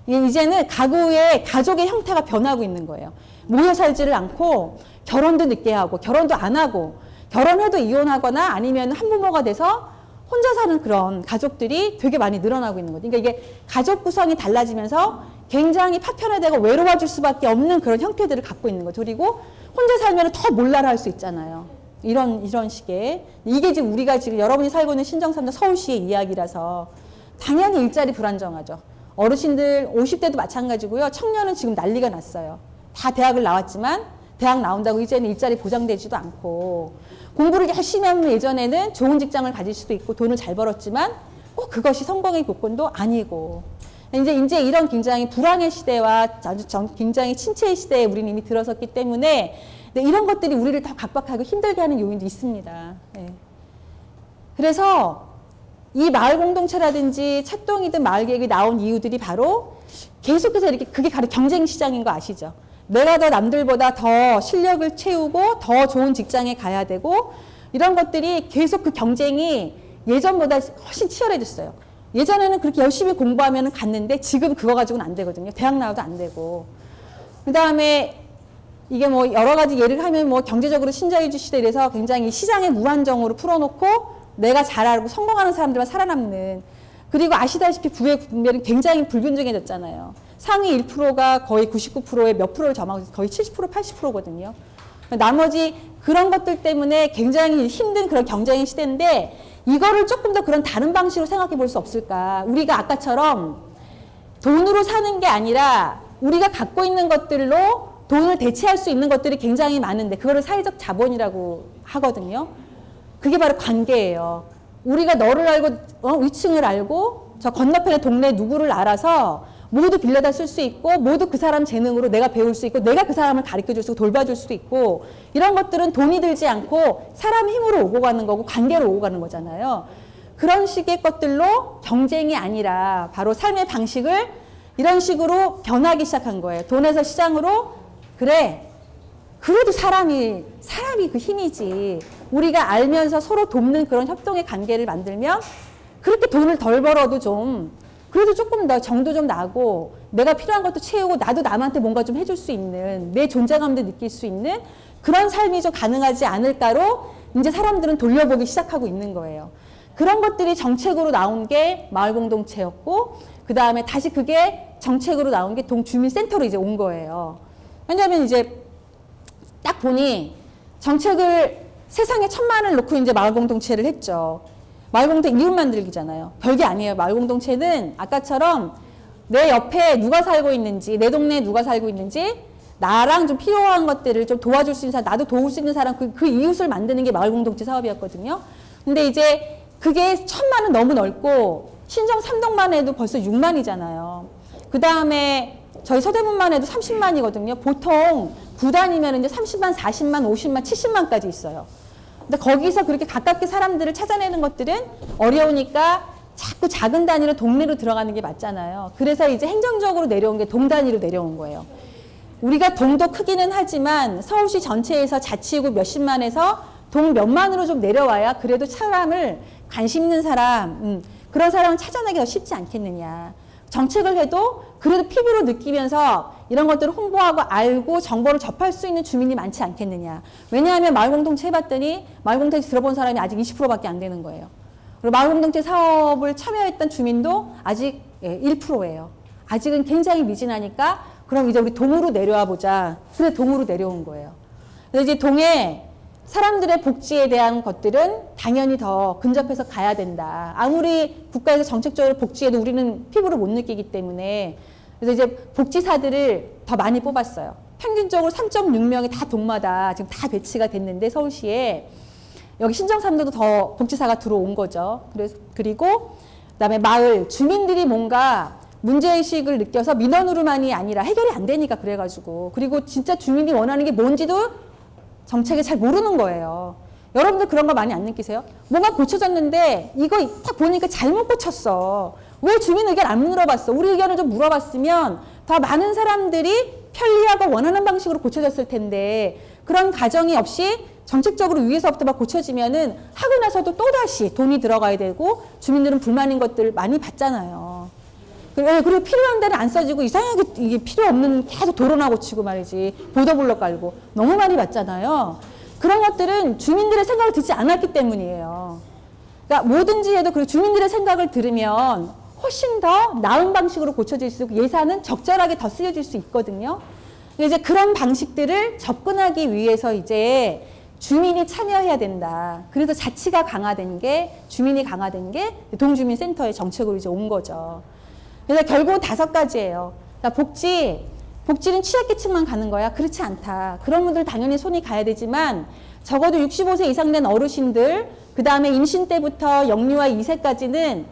이제는 가족의 형태가 변하고 있는 거예요. 모여 살지를 않고 결혼도 늦게 하고 결혼도 안 하고 결혼해도 이혼하거나 아니면 한부모가 돼서 혼자 사는 그런 가족들이 되게 많이 늘어나고 있는 거죠. 그러니까 이게 가족 구성이 달라지면서 굉장히 파편화되고 외로워질 수밖에 없는 그런 형태들을 갖고 있는 거죠. 그리고 혼자 살면 더 몰라라 할 수 있잖아요. 이런 식의. 이게 지금 우리가 지금 여러분이 살고 있는 신정삼도 서울시의 이야기라서 당연히 일자리 불안정하죠. 어르신들 50대도 마찬가지고요. 청년은 지금 난리가 났어요. 다 대학을 나왔지만 대학 나온다고 이제는 일자리 보장되지도 않고 공부를 열심히 하면 예전에는 좋은 직장을 가질 수도 있고 돈을 잘 벌었지만 꼭 그것이 성공의 조건도 아니고 이제 이런 굉장히 불황의 시대와 굉장히 침체의 시대에 우리는 이미 들어섰기 때문에 이런 것들이 우리를 더 각박하고 힘들게 하는 요인도 있습니다. 네. 그래서 이 마을 공동체라든지 찾동이든 마을 계획이 나온 이유들이 바로 계속해서 이렇게 그게 바로 경쟁 시장인 거 아시죠? 내가 더 남들보다 더 실력을 채우고 더 좋은 직장에 가야 되고 이런 것들이 계속 그 경쟁이 예전보다 훨씬 치열해졌어요. 예전에는 그렇게 열심히 공부하면 갔는데 지금 그거 가지고는 안 되거든요. 대학 나와도 안 되고. 그 다음에 이게 뭐 여러 가지 예를 하면 뭐 경제적으로 신자유주의 시대 이래서 굉장히 시장에 무한정으로 풀어놓고 내가 잘 알고 성공하는 사람들만 살아남는. 그리고 아시다시피 부의 분별은 굉장히 불균등해졌잖아요. 상위 1%가 거의 99%의 몇 프로를 점하고 거의 70%, 80%거든요. 나머지 그런 것들 때문에 굉장히 힘든 그런 경쟁의 시대인데 이거를 조금 더 그런 다른 방식으로 생각해 볼 수 없을까. 우리가 아까처럼 돈으로 사는 게 아니라 우리가 갖고 있는 것들로 돈을 대체할 수 있는 것들이 굉장히 많은데 그거를 사회적 자본이라고 하거든요. 그게 바로 관계예요. 우리가 너를 알고 위층을 알고 저 건너편의 동네 누구를 알아서 모두 빌려다 쓸 수 있고 모두 그 사람 재능으로 내가 배울 수 있고 내가 그 사람을 가르쳐줄 수 있고 돌봐줄 수도 있고 이런 것들은 돈이 들지 않고 사람 힘으로 오고 가는 거고 관계로 오고 가는 거잖아요. 그런 식의 것들로 경쟁이 아니라 바로 삶의 방식을 이런 식으로 변하기 시작한 거예요. 돈에서 시장으로 그래 그래도 사람이 그 힘이지. 우리가 알면서 서로 돕는 그런 협동의 관계를 만들면 그렇게 돈을 덜 벌어도 좀 그래도 조금 더 정도 좀 나고 내가 필요한 것도 채우고 나도 남한테 뭔가 좀 해줄 수 있는 내 존재감도 느낄 수 있는 그런 삶이 좀 가능하지 않을까로 이제 사람들은 돌려보기 시작하고 있는 거예요. 그런 것들이 정책으로 나온 게 마을공동체였고 그 다음에 다시 그게 정책으로 나온 게 동주민센터로 이제 온 거예요. 왜냐하면 이제 딱 보니 정책을 세상에 1,000만을 놓고 이제 마을공동체를 했죠. 마을공동체 이웃 만들기잖아요. 별게 아니에요. 마을공동체는 아까처럼 내 옆에 누가 살고 있는지, 내 동네에 누가 살고 있는지, 나랑 좀 필요한 것들을 좀 도와줄 수 있는 사람, 나도 도울 수 있는 사람, 그 이웃을 만드는 게 마을공동체 사업이었거든요. 근데 이제 그게 1,000만은 너무 넓고, 신정 3동만 해도 벌써 6만이잖아요. 그 다음에 저희 서대문만 해도 30만이거든요. 보통 구단이면 이제 30만, 40만, 50만, 70만까지 있어요. 근데 거기서 그렇게 가깝게 사람들을 찾아내는 것들은 어려우니까 자꾸 작은 단위로 동네로 들어가는 게 맞잖아요. 그래서 이제 행정적으로 내려온 게 동 단위로 내려온 거예요. 우리가 동도 크기는 하지만 서울시 전체에서 자치구 몇십만에서 동 몇만으로 좀 내려와야 그래도 사람을 관심 있는 사람, 그런 사람을 찾아내기가 쉽지 않겠느냐. 정책을 해도 그래도 피부로 느끼면서 이런 것들을 홍보하고 알고 정보를 접할 수 있는 주민이 많지 않겠느냐. 왜냐하면 마을공동체 해봤더니 마을공동체 들어본 사람이 아직 20%밖에 안 되는 거예요. 그리고 마을공동체 사업을 참여했던 주민도 아직 1%예요. 아직은 굉장히 미진하니까 그럼 이제 우리 동으로 내려와 보자. 그래 동으로 내려온 거예요. 그래서 이제 동에 사람들의 복지에 대한 것들은 당연히 더 근접해서 가야 된다. 아무리 국가에서 정책적으로 복지해도 우리는 피부로 못 느끼기 때문에 그래서 이제 복지사들을 더 많이 뽑았어요. 평균적으로 3.6명이 다 동마다 지금 다 배치가 됐는데 서울시에 여기 신정삼도도 더 복지사가 들어온 거죠. 그리고 그다음에 마을 주민들이 뭔가 문제의식을 느껴서 민원으로만이 아니라 해결이 안 되니까 그래가지고 그리고 진짜 주민이 원하는 게 뭔지도 정책을 잘 모르는 거예요. 여러분들 그런 거 많이 안 느끼세요? 뭔가 고쳐졌는데 이거 딱 보니까 잘못 고쳤어. 왜 주민 의견 안 물어봤어? 우리 의견을 좀 물어봤으면 더 많은 사람들이 편리하고 원하는 방식으로 고쳐졌을 텐데 그런 가정이 없이 정책적으로 위에서부터 막 고쳐지면은 하고 나서도 또다시 돈이 들어가야 되고 주민들은 불만인 것들 많이 받잖아요. 그리고 필요한 데는 안 써지고 이상하게 이게 필요 없는 계속 도로나 고치고 말이지 보도블럭 깔고 너무 많이 받잖아요. 그런 것들은 주민들의 생각을 듣지 않았기 때문이에요. 그러니까 뭐든지 해도 그 주민들의 생각을 들으면 훨씬 더 나은 방식으로 고쳐질 수 있고 예산은 적절하게 더 쓰여질 수 있거든요. 이제 그런 방식들을 접근하기 위해서 이제 주민이 참여해야 된다. 그래서 자치가 강화된 게 주민이 강화된 게 동주민센터의 정책으로 이제 온 거죠. 그래서 결국은 5가지예요. 그러니까 복지는 취약계층만 가는 거야? 그렇지 않다. 그런 분들 당연히 손이 가야 되지만 적어도 65세 이상 된 어르신들, 그 다음에 임신 때부터 영유아 2세까지는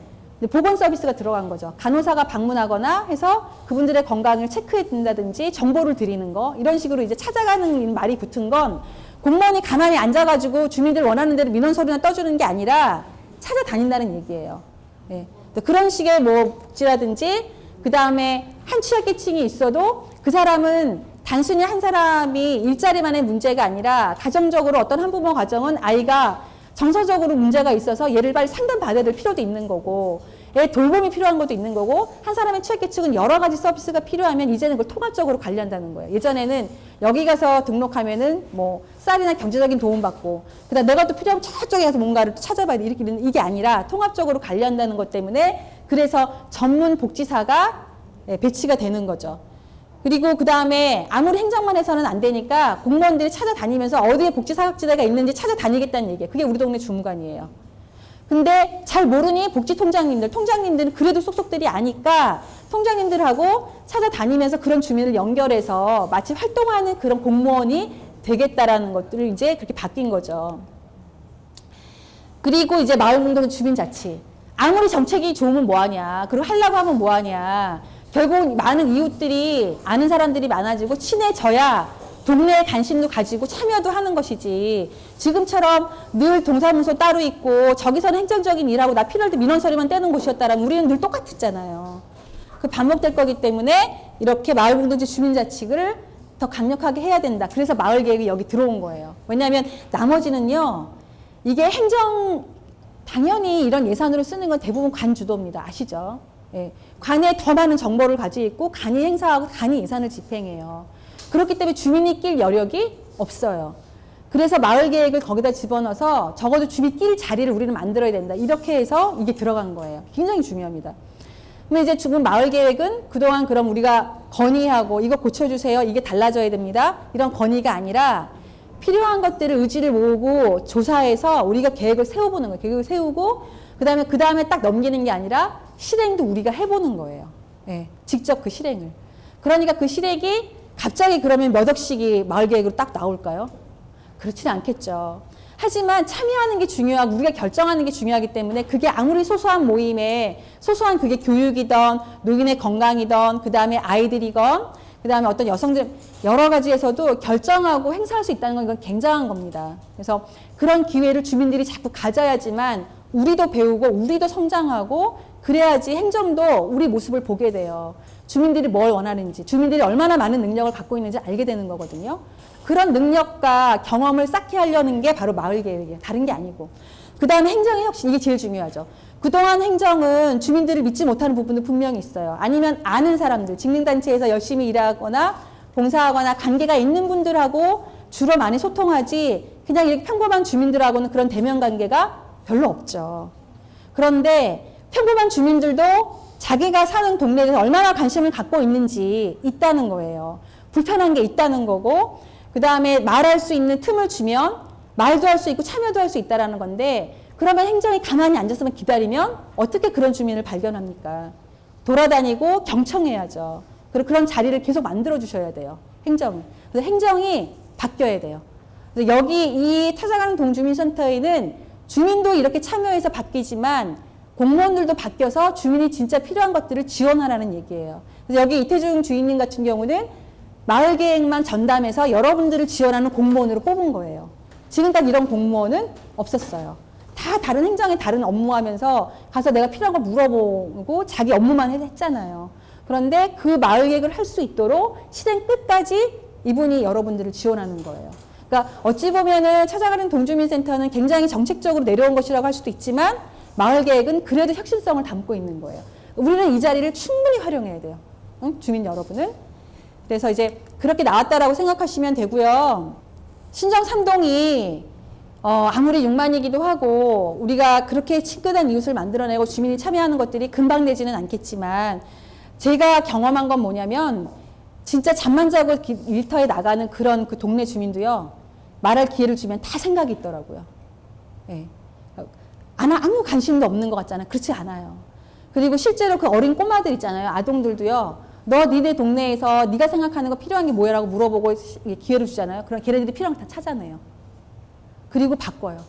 보건 서비스가 들어간 거죠. 간호사가 방문하거나 해서 그분들의 건강을 체크해 준다든지 정보를 드리는 거 이런 식으로 이제 찾아가는 말이 붙은 건 공무원이 가만히 앉아가지고 주민들 원하는 대로 민원 서류나 떠주는 게 아니라 찾아다닌다는 얘기예요. 네. 그런 식의 뭐 복지라든지 그 다음에 한 취약계층이 있어도 그 사람은 단순히 한 사람이 일자리만의 문제가 아니라 가정적으로 어떤 한부모 가정은 아이가 정서적으로 문제가 있어서 얘를 빨리 상담받아야 될 필요도 있는 거고 얘 돌봄이 필요한 것도 있는 거고 한 사람의 취약계층은 여러 가지 서비스가 필요하면 이제는 그걸 통합적으로 관리한다는 거예요. 예전에는 여기 가서 등록하면은 뭐 쌀이나 경제적인 도움 받고 그다음 내가 또 필요하면 저쪽에 가서 뭔가를 찾아봐야 돼 이게 아니라 통합적으로 관리한다는 것 때문에 그래서 전문 복지사가 배치가 되는 거죠. 그리고 그 다음에 아무리 행정만 해서는 안 되니까 공무원들이 찾아다니면서 어디에 복지사각지대가 있는지 찾아다니겠다는 얘기예요. 그게 우리 동네 주무관이에요. 근데 잘 모르니 복지통장님들은 그래도 쏙쏙들이 아니까 통장님들하고 찾아다니면서 그런 주민을 연결해서 마치 활동하는 그런 공무원이 되겠다라는 것들을 이제 그렇게 바뀐 거죠. 그리고 이제 마을공동 주민자치. 아무리 정책이 좋으면 뭐하냐. 그리고 하려고 하면 뭐하냐. 결국 많은 이웃들이 아는 사람들이 많아지고 친해져야 동네에 관심도 가지고 참여도 하는 것이지. 지금처럼 늘 동사무소 따로 있고 저기서는 행정적인 일하고 나 필요할 때 민원서류만 떼는 곳이었다라면 우리는 늘 똑같았잖아요. 그 반복될 거기 때문에 이렇게 마을공동체 주민자치를 더 강력하게 해야 된다. 그래서 마을계획이 여기 들어온 거예요. 왜냐하면 나머지는요. 이게 행정 당연히 이런 예산으로 쓰는 건 대부분 관 주도입니다. 아시죠? 예. 관에 더 많은 정보를 가지고 있고 관이 행사하고 관이 예산을 집행해요. 그렇기 때문에 주민이 낄 여력이 없어요. 그래서 마을 계획을 거기다 집어넣어서 적어도 주민 낄 자리를 우리는 만들어야 된다. 이렇게 해서 이게 들어간 거예요. 굉장히 중요합니다. 그럼 이제 지금 마을 계획은 그동안 그럼 우리가 건의하고 이거 고쳐주세요. 이게 달라져야 됩니다. 이런 건의가 아니라 필요한 것들을 의지를 모으고 조사해서 우리가 계획을 세워보는 거예요. 계획을 세우고 그 다음에 딱 넘기는 게 아니라 실행도 우리가 해보는 거예요. 예, 직접 그 실행을. 그러니까 그 실행이 갑자기 그러면 몇 억씩이 마을 계획으로 딱 나올까요? 그렇지는 않겠죠. 하지만 참여하는 게 중요하고 우리가 결정하는 게 중요하기 때문에 그게 아무리 소소한 모임에 소소한 그게 교육이든 노인의 건강이든 그 다음에 아이들이건 그 다음에 어떤 여성들 여러 가지에서도 결정하고 행사할 수 있다는 건 이건 굉장한 겁니다. 그래서 그런 기회를 주민들이 자꾸 가져야지만 우리도 배우고 우리도 성장하고 그래야지 행정도 우리 모습을 보게 돼요. 주민들이 뭘 원하는지, 주민들이 얼마나 많은 능력을 갖고 있는지 알게 되는 거거든요. 그런 능력과 경험을 쌓게 하려는 게 바로 마을계획이에요. 다른 게 아니고. 그 다음에 행정의 혁신, 이게 제일 중요하죠. 그동안 행정은 주민들을 믿지 못하는 부분도 분명히 있어요. 아니면 아는 사람들, 직능단체에서 열심히 일하거나 봉사하거나 관계가 있는 분들하고 주로 많이 소통하지 그냥 이렇게 평범한 주민들하고는 그런 대면 관계가 별로 없죠. 그런데 평범한 주민들도 자기가 사는 동네에 대해서 얼마나 관심을 갖고 있는지 있다는 거예요. 불편한 게 있다는 거고 그 다음에 말할 수 있는 틈을 주면 말도 할 수 있고 참여도 할 수 있다는 건데 그러면 행정이 가만히 앉았으면 기다리면 어떻게 그런 주민을 발견합니까? 돌아다니고 경청해야죠. 그리고 그런 자리를 계속 만들어 주셔야 돼요. 행정은. 그래서 행정이 바뀌어야 돼요. 그래서 여기 이 찾아가는 동주민센터에는 주민도 이렇게 참여해서 바뀌지만 공무원들도 바뀌어서 주민이 진짜 필요한 것들을 지원하라는 얘기예요. 그래서 여기 이태중 주인님 같은 경우는 마을 계획만 전담해서 여러분들을 지원하는 공무원으로 뽑은 거예요. 지금까지 이런 공무원은 없었어요. 다 다른 행정에 다른 업무하면서 가서 내가 필요한 거 물어보고 자기 업무만 했잖아요. 그런데 그 마을 계획을 할 수 있도록 실행 끝까지 이분이 여러분들을 지원하는 거예요. 그러니까 어찌 보면은 찾아가는 동주민센터는 굉장히 정책적으로 내려온 것이라고 할 수도 있지만 마을 계획은 그래도 혁신성을 담고 있는 거예요. 우리는 이 자리를 충분히 활용해야 돼요. 응? 주민 여러분은. 그래서 이제 그렇게 나왔다라고 생각하시면 되고요. 신정 3동이 아무리 6만이기도 하고 우리가 그렇게 친근한 이웃을 만들어내고 주민이 참여하는 것들이 금방 되지는 않겠지만 제가 경험한 건 뭐냐면 진짜 잠만 자고 일터에 나가는 그런 그 동네 주민도요. 말할 기회를 주면 다 생각이 있더라고요. 예. 아무 관심도 없는 것 같잖아요. 그렇지 않아요. 그리고 실제로 그 어린 꼬마들 있잖아요. 아동들도요. 너 니네 동네에서 네가 생각하는 거 필요한 게 뭐야라고 물어보고 기회를 주잖아요. 그럼 걔네들이 필요한 거 다 찾아내요. 그리고 바꿔요.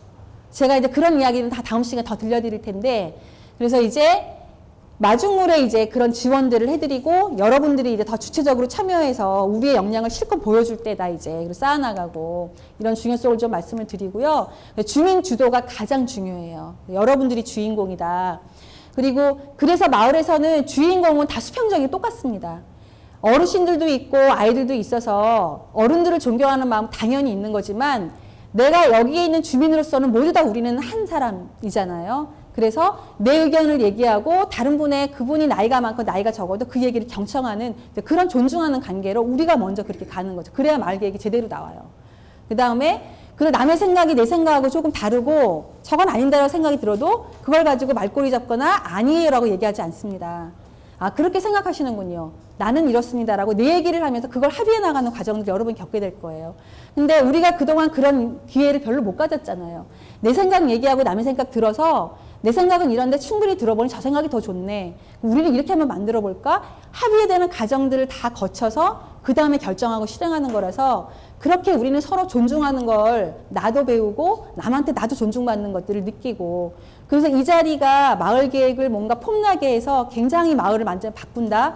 제가 이제 그런 이야기는 다 다음 시간에 더 들려드릴 텐데 그래서 이제 마중물에 이제 그런 지원들을 해드리고 여러분들이 이제 더 주체적으로 참여해서 우리의 역량을 실컷 보여줄 때다 이제 쌓아나가고 이런 중요성을 좀 말씀을 드리고요. 주민 주도가 가장 중요해요. 여러분들이 주인공이다. 그리고 그래서 마을에서는 주인공은 다 수평적이 똑같습니다. 어르신들도 있고 아이들도 있어서 어른들을 존경하는 마음 당연히 있는 거지만 내가 여기에 있는 주민으로서는 모두 다 우리는 한 사람이잖아요. 그래서 내 의견을 얘기하고 다른 분의 그분이 나이가 많고 나이가 적어도 그 얘기를 경청하는 그런 존중하는 관계로 우리가 먼저 그렇게 가는 거죠. 그래야 마을 계획이 제대로 나와요. 그 다음에 그리고 남의 생각이 내 생각하고 조금 다르고 저건 아닌다라고 생각이 들어도 그걸 가지고 말꼬리 잡거나 아니에요라고 얘기하지 않습니다. 아 그렇게 생각하시는군요. 나는 이렇습니다라고 내 얘기를 하면서 그걸 합의해 나가는 과정들 여러분이 겪게 될 거예요. 근데 우리가 그동안 그런 기회를 별로 못 가졌잖아요. 내 생각 얘기하고 남의 생각 들어서 내 생각은 이런데 충분히 들어보니 저 생각이 더 좋네. 우리는 이렇게 한번 만들어 볼까? 합의에 되는 과정들을 다 거쳐서 그 다음에 결정하고 실행하는 거라서 그렇게 우리는 서로 존중하는 걸 나도 배우고 남한테 나도 존중받는 것들을 느끼고 그래서 이 자리가 마을 계획을 뭔가 폼나게 해서 굉장히 마을을 완전히 바꾼다.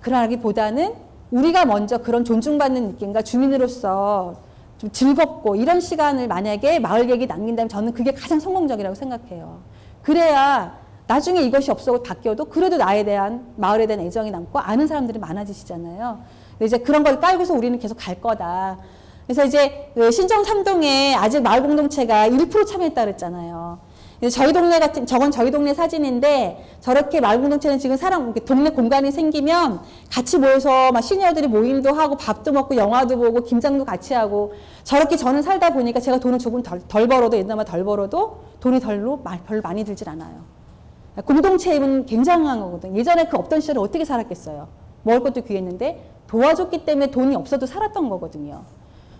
그러기보다는 우리가 먼저 그런 존중받는 느낌과 주민으로서 좀 즐겁고 이런 시간을 만약에 마을 계획이 남긴다면 저는 그게 가장 성공적이라고 생각해요. 그래야 나중에 이것이 없어도 바뀌어도 그래도 나에 대한 마을에 대한 애정이 남고 아는 사람들이 많아지시잖아요. 이제 그런 걸 깔고서 우리는 계속 갈 거다. 그래서 이제 신정 3동에 아직 마을 공동체가 1% 참여했다 그랬잖아요. 저희 동네 같은 저건 저희 동네 사진인데 저렇게 마을 공동체는 지금 사람 동네 공간이 생기면 같이 모여서 막 시니어들이 모임도 하고 밥도 먹고 영화도 보고 김장도 같이 하고 저렇게 저는 살다 보니까 제가 돈을 조금 덜 벌어도 옛날보다 덜 벌어도 돈이 별로 많이 들질 않아요. 공동체는 굉장한 거거든요. 예전에 그 없던 시절에 어떻게 살았겠어요. 먹을 것도 귀했는데 도와줬기 때문에 돈이 없어도 살았던 거거든요.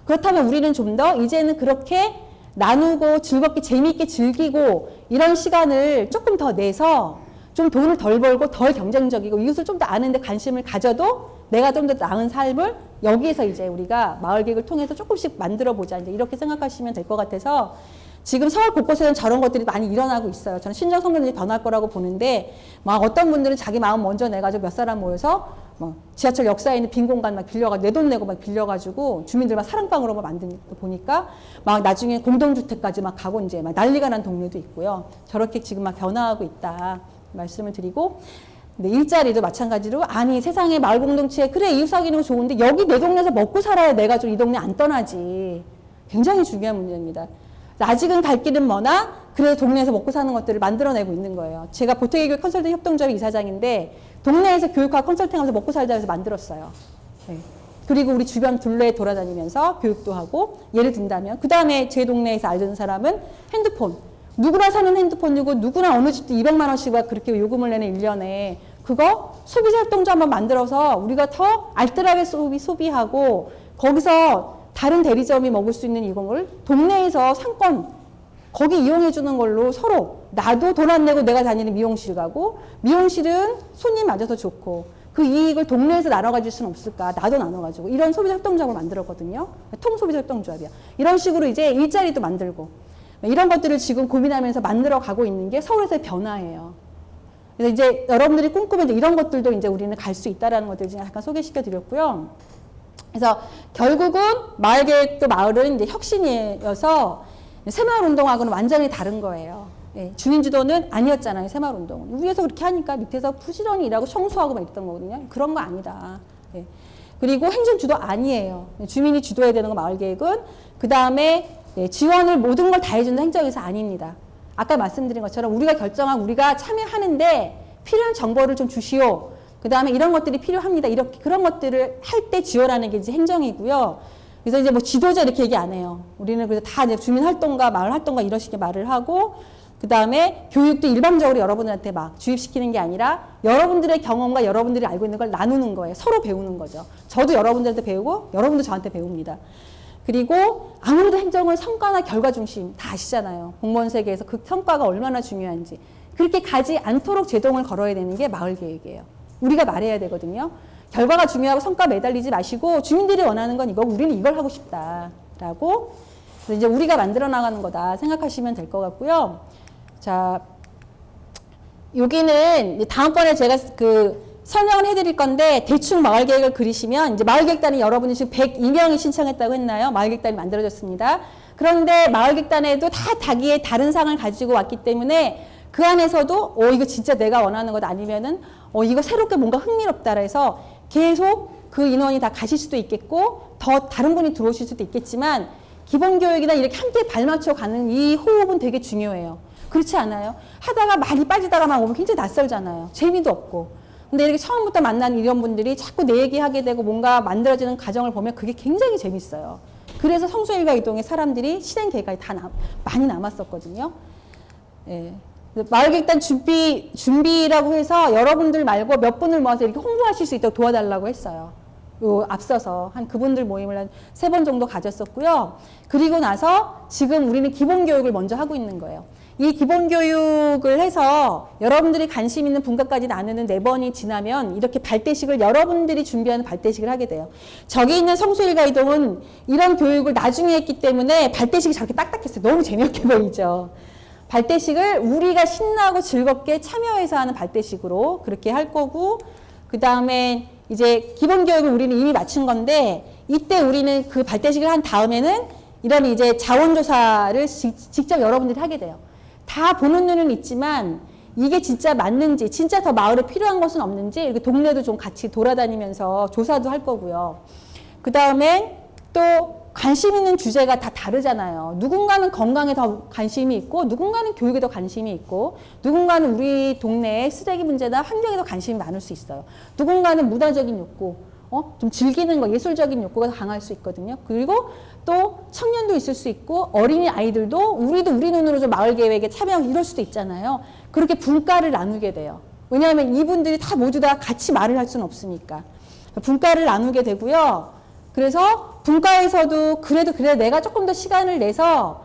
그렇다면 우리는 좀 더 이제는 그렇게 나누고 즐겁게 재미있게 즐기고 이런 시간을 조금 더 내서 좀 돈을 덜 벌고 덜 경쟁적이고 이웃을 좀 더 아는데 관심을 가져도 내가 좀 더 나은 삶을 여기에서 이제 우리가 마을 계획을 통해서 조금씩 만들어 보자 이제 이렇게 생각하시면 될 것 같아서 지금 서울 곳곳에는 저런 것들이 많이 일어나고 있어요. 저는 신정 성경이 변할 거라고 보는데 막 어떤 분들은 자기 마음 먼저 내가지고 몇 사람 모여서 뭐 지하철 역사에 있는 빈 공간 막 빌려가지고 내 돈 내고 막 빌려가지고 주민들 막 사랑방으로 막 만드는 거 보니까 막 나중에 공동주택까지 막 가고 이제 막 난리가 난 동네도 있고요. 저렇게 지금 막 변화하고 있다 말씀을 드리고 근데 일자리도 마찬가지로 아니 세상에 마을 공동체 그래 이웃 사귀는 거 좋은데 여기 내 동네에서 먹고 살아야 내가 좀 이 동네 안 떠나지. 굉장히 중요한 문제입니다. 아직은 갈 길은 머나 그래도 동네에서 먹고 사는 것들을 만들어내고 있는 거예요. 제가 보태교육 컨설팅 협동조합 이사장인데 동네에서 교육과 컨설팅하면서 먹고 살자 해서 만들었어요. 네. 그리고 우리 주변 둘레 돌아다니면서 교육도 하고 예를 든다면 그 다음에 제 동네에서 알던 사람은 핸드폰 누구나 사는 핸드폰이고 누구나 어느 집도 200만 원씩 그렇게 요금을 내는 1년에 그거 소비자 협동조 한번 만들어서 우리가 더 알뜰하게 소비하고 거기서 다른 대리점이 먹을 수 있는 이걸 동네에서 상권 거기 이용해 주는 걸로 서로 나도 돈 안 내고 내가 다니는 미용실 가고 미용실은 손님 맞아서 좋고 그 이익을 동네에서 나눠 가질 수는 없을까 나도 나눠 가지고 이런 소비자 협동조합을 만들었거든요. 통소비자 협동조합이야. 이런 식으로 이제 일자리도 만들고 이런 것들을 지금 고민하면서 만들어 가고 있는 게 서울에서의 변화예요. 그래서 이제 여러분들이 꿈꾸면 이런 것들도 이제 우리는 갈 수 있다라는 것들 지금 잠깐 소개시켜 드렸고요. 그래서 결국은 마을 계획도 마을은 이제 혁신이어서 새마을 운동하고는 완전히 다른 거예요. 예, 주민 주도는 아니었잖아요. 새마을 운동은 위에서 그렇게 하니까 밑에서 부지런히 일하고 청소하고 막 이랬던 거거든요. 그런 거 아니다. 예. 그리고 행정 주도 아니에요. 주민이 주도해야 되는 거 마을 계획은 그 다음에 예, 지원을 모든 걸 다 해주는 행정에서 아닙니다. 아까 말씀드린 것처럼 우리가 결정한 우리가 참여하는데 필요한 정보를 좀 주시오. 그 다음에 이런 것들이 필요합니다. 이렇게 그런 것들을 할 때 지원하는 게 이제 행정이고요. 그래서 이제 뭐 지도자 이렇게 얘기 안 해요. 우리는 그래서 다 이제 주민 활동가, 마을 활동가 이런 식의 말을 하고 그 다음에 교육도 일방적으로 여러분들한테 막 주입시키는 게 아니라 여러분들의 경험과 여러분들이 알고 있는 걸 나누는 거예요. 서로 배우는 거죠. 저도 여러분들한테 배우고 여러분도 저한테 배웁니다. 그리고 아무래도 행정은 성과나 결과 중심 다 아시잖아요. 공무원 세계에서 그 성과가 얼마나 중요한지. 그렇게 가지 않도록 제동을 걸어야 되는 게 마을 계획이에요. 우리가 말해야 되거든요. 결과가 중요하고 성과 매달리지 마시고 주민들이 원하는 건 이거 우리는 이걸 하고 싶다라고 이제 우리가 만들어 나가는 거다 생각하시면 될 것 같고요. 자, 여기는 다음번에 제가 설명을 해드릴 건데 대충 마을 계획을 그리시면 이제 마을 계획단이 여러분이 지금 102명이 신청했다고 했나요? 마을 계획단이 만들어졌습니다. 그런데 마을 계획단에도 다 자기의 다른 상을 가지고 왔기 때문에 그 안에서도 이거 진짜 내가 원하는 것 아니면은 이거 새롭게 뭔가 흥미롭다 해서 계속 그 인원이 다 가실 수도 있겠고 더 다른 분이 들어오실 수도 있겠지만 기본 교육이나 이렇게 함께 발맞춰 가는 이 호흡은 되게 중요해요. 그렇지 않아요? 하다가 많이 빠지다가만 오면 굉장히 낯설잖아요. 재미도 없고. 근데 이렇게 처음부터 만난 이런 분들이 자꾸 내 얘기하게 되고 뭔가 만들어지는 과정을 보면 그게 굉장히 재밌어요. 그래서 성수일가 이동의 사람들이 실행 계획이 다 많이 남았었거든요. 예. 마을계획단 준비라고 해서 여러분들 말고 몇 분을 모아서 이렇게 홍보하실 수 있도록 도와달라고 했어요. 앞서서 그분들 모임을 한 3번 정도 가졌었고요. 그리고 나서 지금 우리는 기본 교육을 먼저 하고 있는 거예요. 이 기본교육을 해서 여러분들이 관심 있는 분과까지 나누는 4번이 지나면 이렇게 발대식을 여러분들이 준비하는 발대식을 하게 돼요. 저기 있는 성수일가 이동은 이런 교육을 나중에 했기 때문에 발대식이 저렇게 딱딱했어요. 너무 재미없게 보이죠. 발대식을 우리가 신나고 즐겁게 참여해서 하는 발대식으로 그렇게 할 거고, 그 다음에 이제 기본교육을 우리는 이미 마친 건데, 이때 우리는 그 발대식을 한 다음에는 이런 이제 자원조사를 직접 여러분들이 하게 돼요. 다 보는 눈은 있지만 이게 진짜 맞는지, 진짜 더 마을에 필요한 것은 없는지 이렇게 동네도 좀 같이 돌아다니면서 조사도 할 거고요. 그 다음에 또 관심 있는 주제가 다 다르잖아요. 누군가는 건강에 더 관심이 있고, 누군가는 교육에 더 관심이 있고, 누군가는 우리 동네의 쓰레기 문제나 환경에 더 관심이 많을 수 있어요. 누군가는 문화적인 욕구, 좀 즐기는 거, 예술적인 욕구가 더 강할 수 있거든요. 그리고 또 청년도 있을 수 있고, 어린이 아이들도 우리도 우리 눈으로 좀 마을 계획에 참여하고 이럴 수도 있잖아요. 그렇게 분과를 나누게 돼요. 왜냐하면 이분들이 다 모두 다 같이 말을 할 수는 없으니까. 분과를 나누게 되고요. 그래서 분과에서도 그래도 그래 내가 조금 더 시간을 내서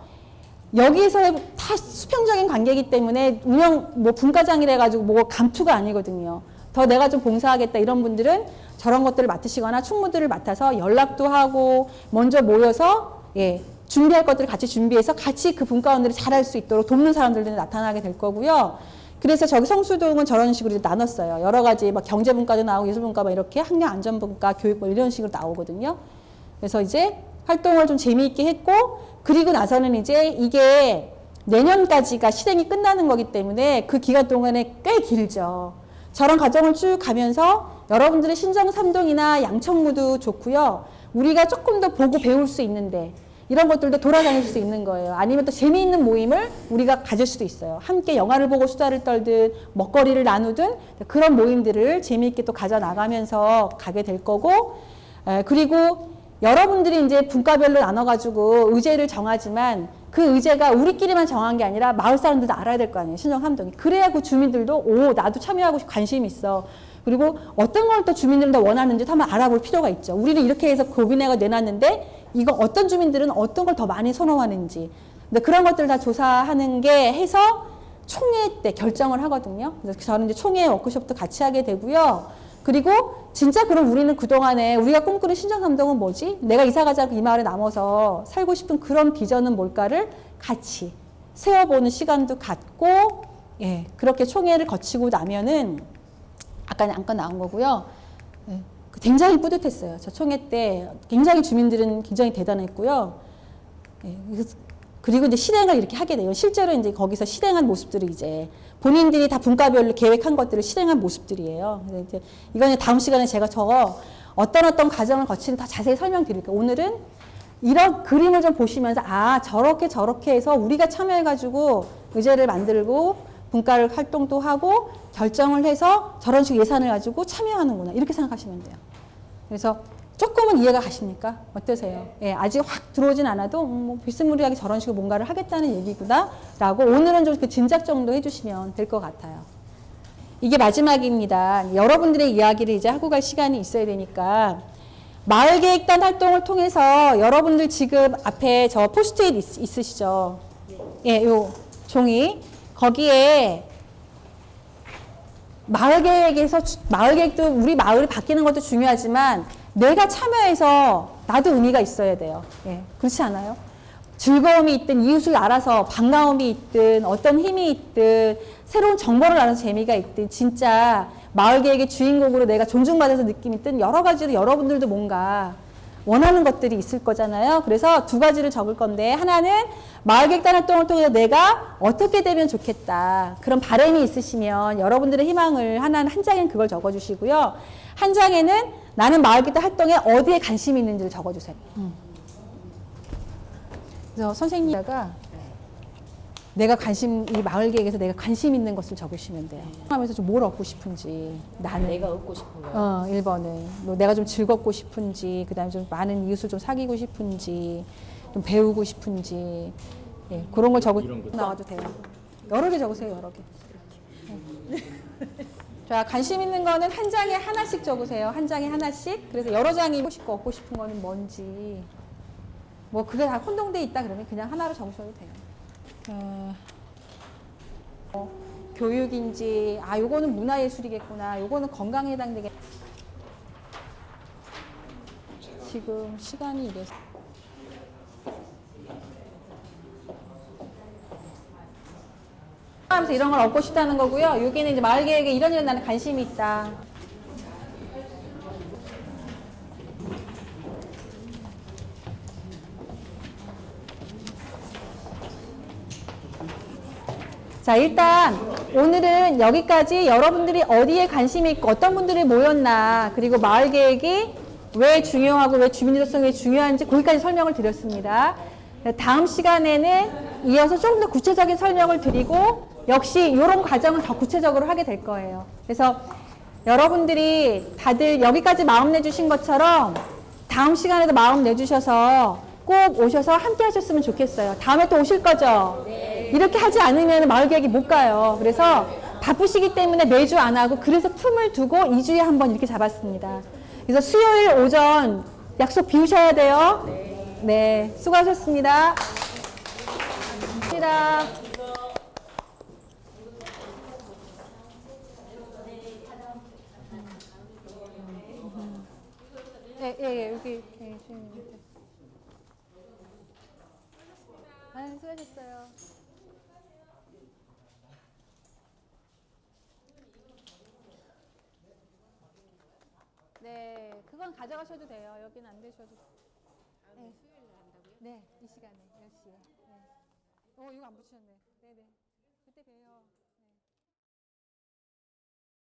여기서 다 수평적인 관계이기 때문에 뭐 분과장이라 가지고 뭐 감투가 아니거든요. 더 내가 좀 봉사하겠다 이런 분들은 저런 것들을 맡으시거나 충무들을 맡아서 연락도 하고 먼저 모여서 준비할 것들을 같이 준비해서 같이 그 분과원들이 잘할 수 있도록 돕는 사람들도 나타나게 될 거고요. 그래서 저기 성수동은 저런 식으로 나눴어요. 여러 가지 막 경제분과도 나오고 예술분과 막 이렇게 환경안전분과 교육분 이런 식으로 나오거든요. 그래서 이제 활동을 좀 재미있게 했고, 그리고 나서는 이제 이게 내년까지가 실행이 끝나는 거기 때문에 그 기간 동안에 꽤 길죠. 저런 과정을 쭉 가면서 여러분들의 신정 3동이나 양천구도 좋고요. 우리가 조금 더 보고 배울 수 있는데 이런 것들도 돌아다닐 수 있는 거예요. 아니면 또 재미있는 모임을 우리가 가질 수도 있어요. 함께 영화를 보고 수다를 떨든 먹거리를 나누든 그런 모임들을 재미있게 또 가져나가면서 가게 될 거고, 그리고 여러분들이 이제 분과별로 나눠가지고 의제를 정하지만 그 의제가 우리끼리만 정한 게 아니라 마을 사람들도 알아야 될 거 아니에요. 신정 3동이. 그래야 그 주민들도 오 나도 참여하고 관심이 있어. 그리고 어떤 걸 또 주민들은 더 원하는지 한번 알아볼 필요가 있죠. 우리는 이렇게 해서 고민회가 내놨는데 이거 어떤 주민들은 어떤 걸 더 많이 선호하는지. 근데 그런 것들을 다 조사하는 게 해서 총회 때 결정을 하거든요. 그래서 저는 이제 총회 워크숍도 같이 하게 되고요. 그리고 진짜 그럼 우리는 그동안에 우리가 꿈꾸는 신정 3동은 뭐지? 내가 이사 가자고 이 마을에 남아서 살고 싶은 그런 비전은 뭘까를 같이 세워보는 시간도 갖고, 그렇게 총회를 거치고 나면은 아까 잠깐 나온 거고요. 굉장히 뿌듯했어요. 저 총회 때 굉장히 주민들은 굉장히 대단했고요. 그리고 이제 실행을 이렇게 하게 돼요. 실제로 이제 거기서 실행한 모습들이 이제 본인들이 다 분과별로 계획한 것들을 실행한 모습들이에요. 그래서 이제 이거는 다음 시간에 제가 어떤 과정을 거치는 더 자세히 설명드릴게요. 오늘은 이런 그림을 좀 보시면서 저렇게 해서 우리가 참여해가지고 의제를 만들고 분과를 활동도 하고 결정을 해서 저런 식으로 예산을 가지고 참여하는구나 이렇게 생각하시면 돼요. 그래서 조금은 이해가 가십니까? 어떠세요? 아직 확 들어오진 않아도 뭐 비스무리하게 저런 식으로 뭔가를 하겠다는 얘기구나 라고 오늘은 좀 그 짐작 정도 해주시면 될 것 같아요. 이게 마지막입니다. 여러분들의 이야기를 이제 하고 갈 시간이 있어야 되니까 마을계획단 활동을 통해서 여러분들 지금 앞에 저 포스트잇 있으시죠? 요 종이 거기에 마을계획도 우리 마을이 바뀌는 것도 중요하지만 내가 참여해서 나도 의미가 있어야 돼요. 그렇지 않아요? 즐거움이 있든 이웃을 알아서 반가움이 있든 어떤 힘이 있든 새로운 정보를 알아서 재미가 있든 진짜 마을계획의 주인공으로 내가 존중받아서 느낌이 있든 여러 가지로 여러분들도 뭔가 원하는 것들이 있을 거잖아요. 그래서 두 가지를 적을 건데 하나는 마을계획단 활동을 통해서 내가 어떻게 되면 좋겠다. 그런 바람이 있으시면 여러분들의 희망을 한 장엔 그걸 적어주시고요. 한 장에는 나는 마을계획단 활동에 어디에 관심이 있는지를 적어주세요. 그래서 선생님가 내가 이 마을계획에서 내가 관심 있는 것을 적으시면 돼요. 하면서 좀 뭘 얻고 싶은지 나는 내가 얻고 싶은 거. 1번은 뭐 내가 좀 즐겁고 싶은지, 그다음에 좀 많은 이웃을 좀 사귀고 싶은지, 좀 배우고 싶은지, 그런 걸 나와도 돼요. 여러 개 적으세요, 여러 개. 자, 관심 있는 거는 한 장에 하나씩 적으세요. 한 장에 하나씩. 그래서 여러 장이 하고 싶고 얻고 싶은 거는 뭔지. 뭐 그게 다 혼동돼 있다 그러면 그냥 하나로 적으셔도 돼요. 교육인지, 아, 요거는 문화예술이겠구나, 요거는 건강에 해당되겠. 지금 시간이 이래서. 하면서 이런 걸 얻고 싶다는 거고요. 여기는 이제 마을 계획에 이런 나는 관심이 있다. 자, 일단 오늘은 여기까지 여러분들이 어디에 관심이 있고 어떤 분들이 모였나, 그리고 마을 계획이 왜 중요하고 왜 주민주도성이 왜 중요한지 거기까지 설명을 드렸습니다. 다음 시간에는 이어서 좀 더 구체적인 설명을 드리고 역시 이런 과정은 더 구체적으로 하게 될 거예요. 그래서 여러분들이 다들 여기까지 마음 내주신 것처럼 다음 시간에도 마음 내주셔서 꼭 오셔서 함께 하셨으면 좋겠어요. 다음에 또 오실 거죠? 네. 이렇게 하지 않으면 마을 계획이 못 가요. 그래서 바쁘시기 때문에 매주 안 하고, 그래서 틈을 두고 2주에 한 번 이렇게 잡았습니다. 그래서 수요일 오전 약속 비우셔야 돼요. 네, 수고하셨습니다. 감사합니다. 예, 여기, 예, 주인님한테. 아, 수고하셨어요. 네, 그건 가져가셔도 돼요. 여기는 안 되셔도. 네. 수요일에 한다고요? 네, 이 시간에 10시에. 네. 이거 안 붙이셨네. 네네. 그때 봬요.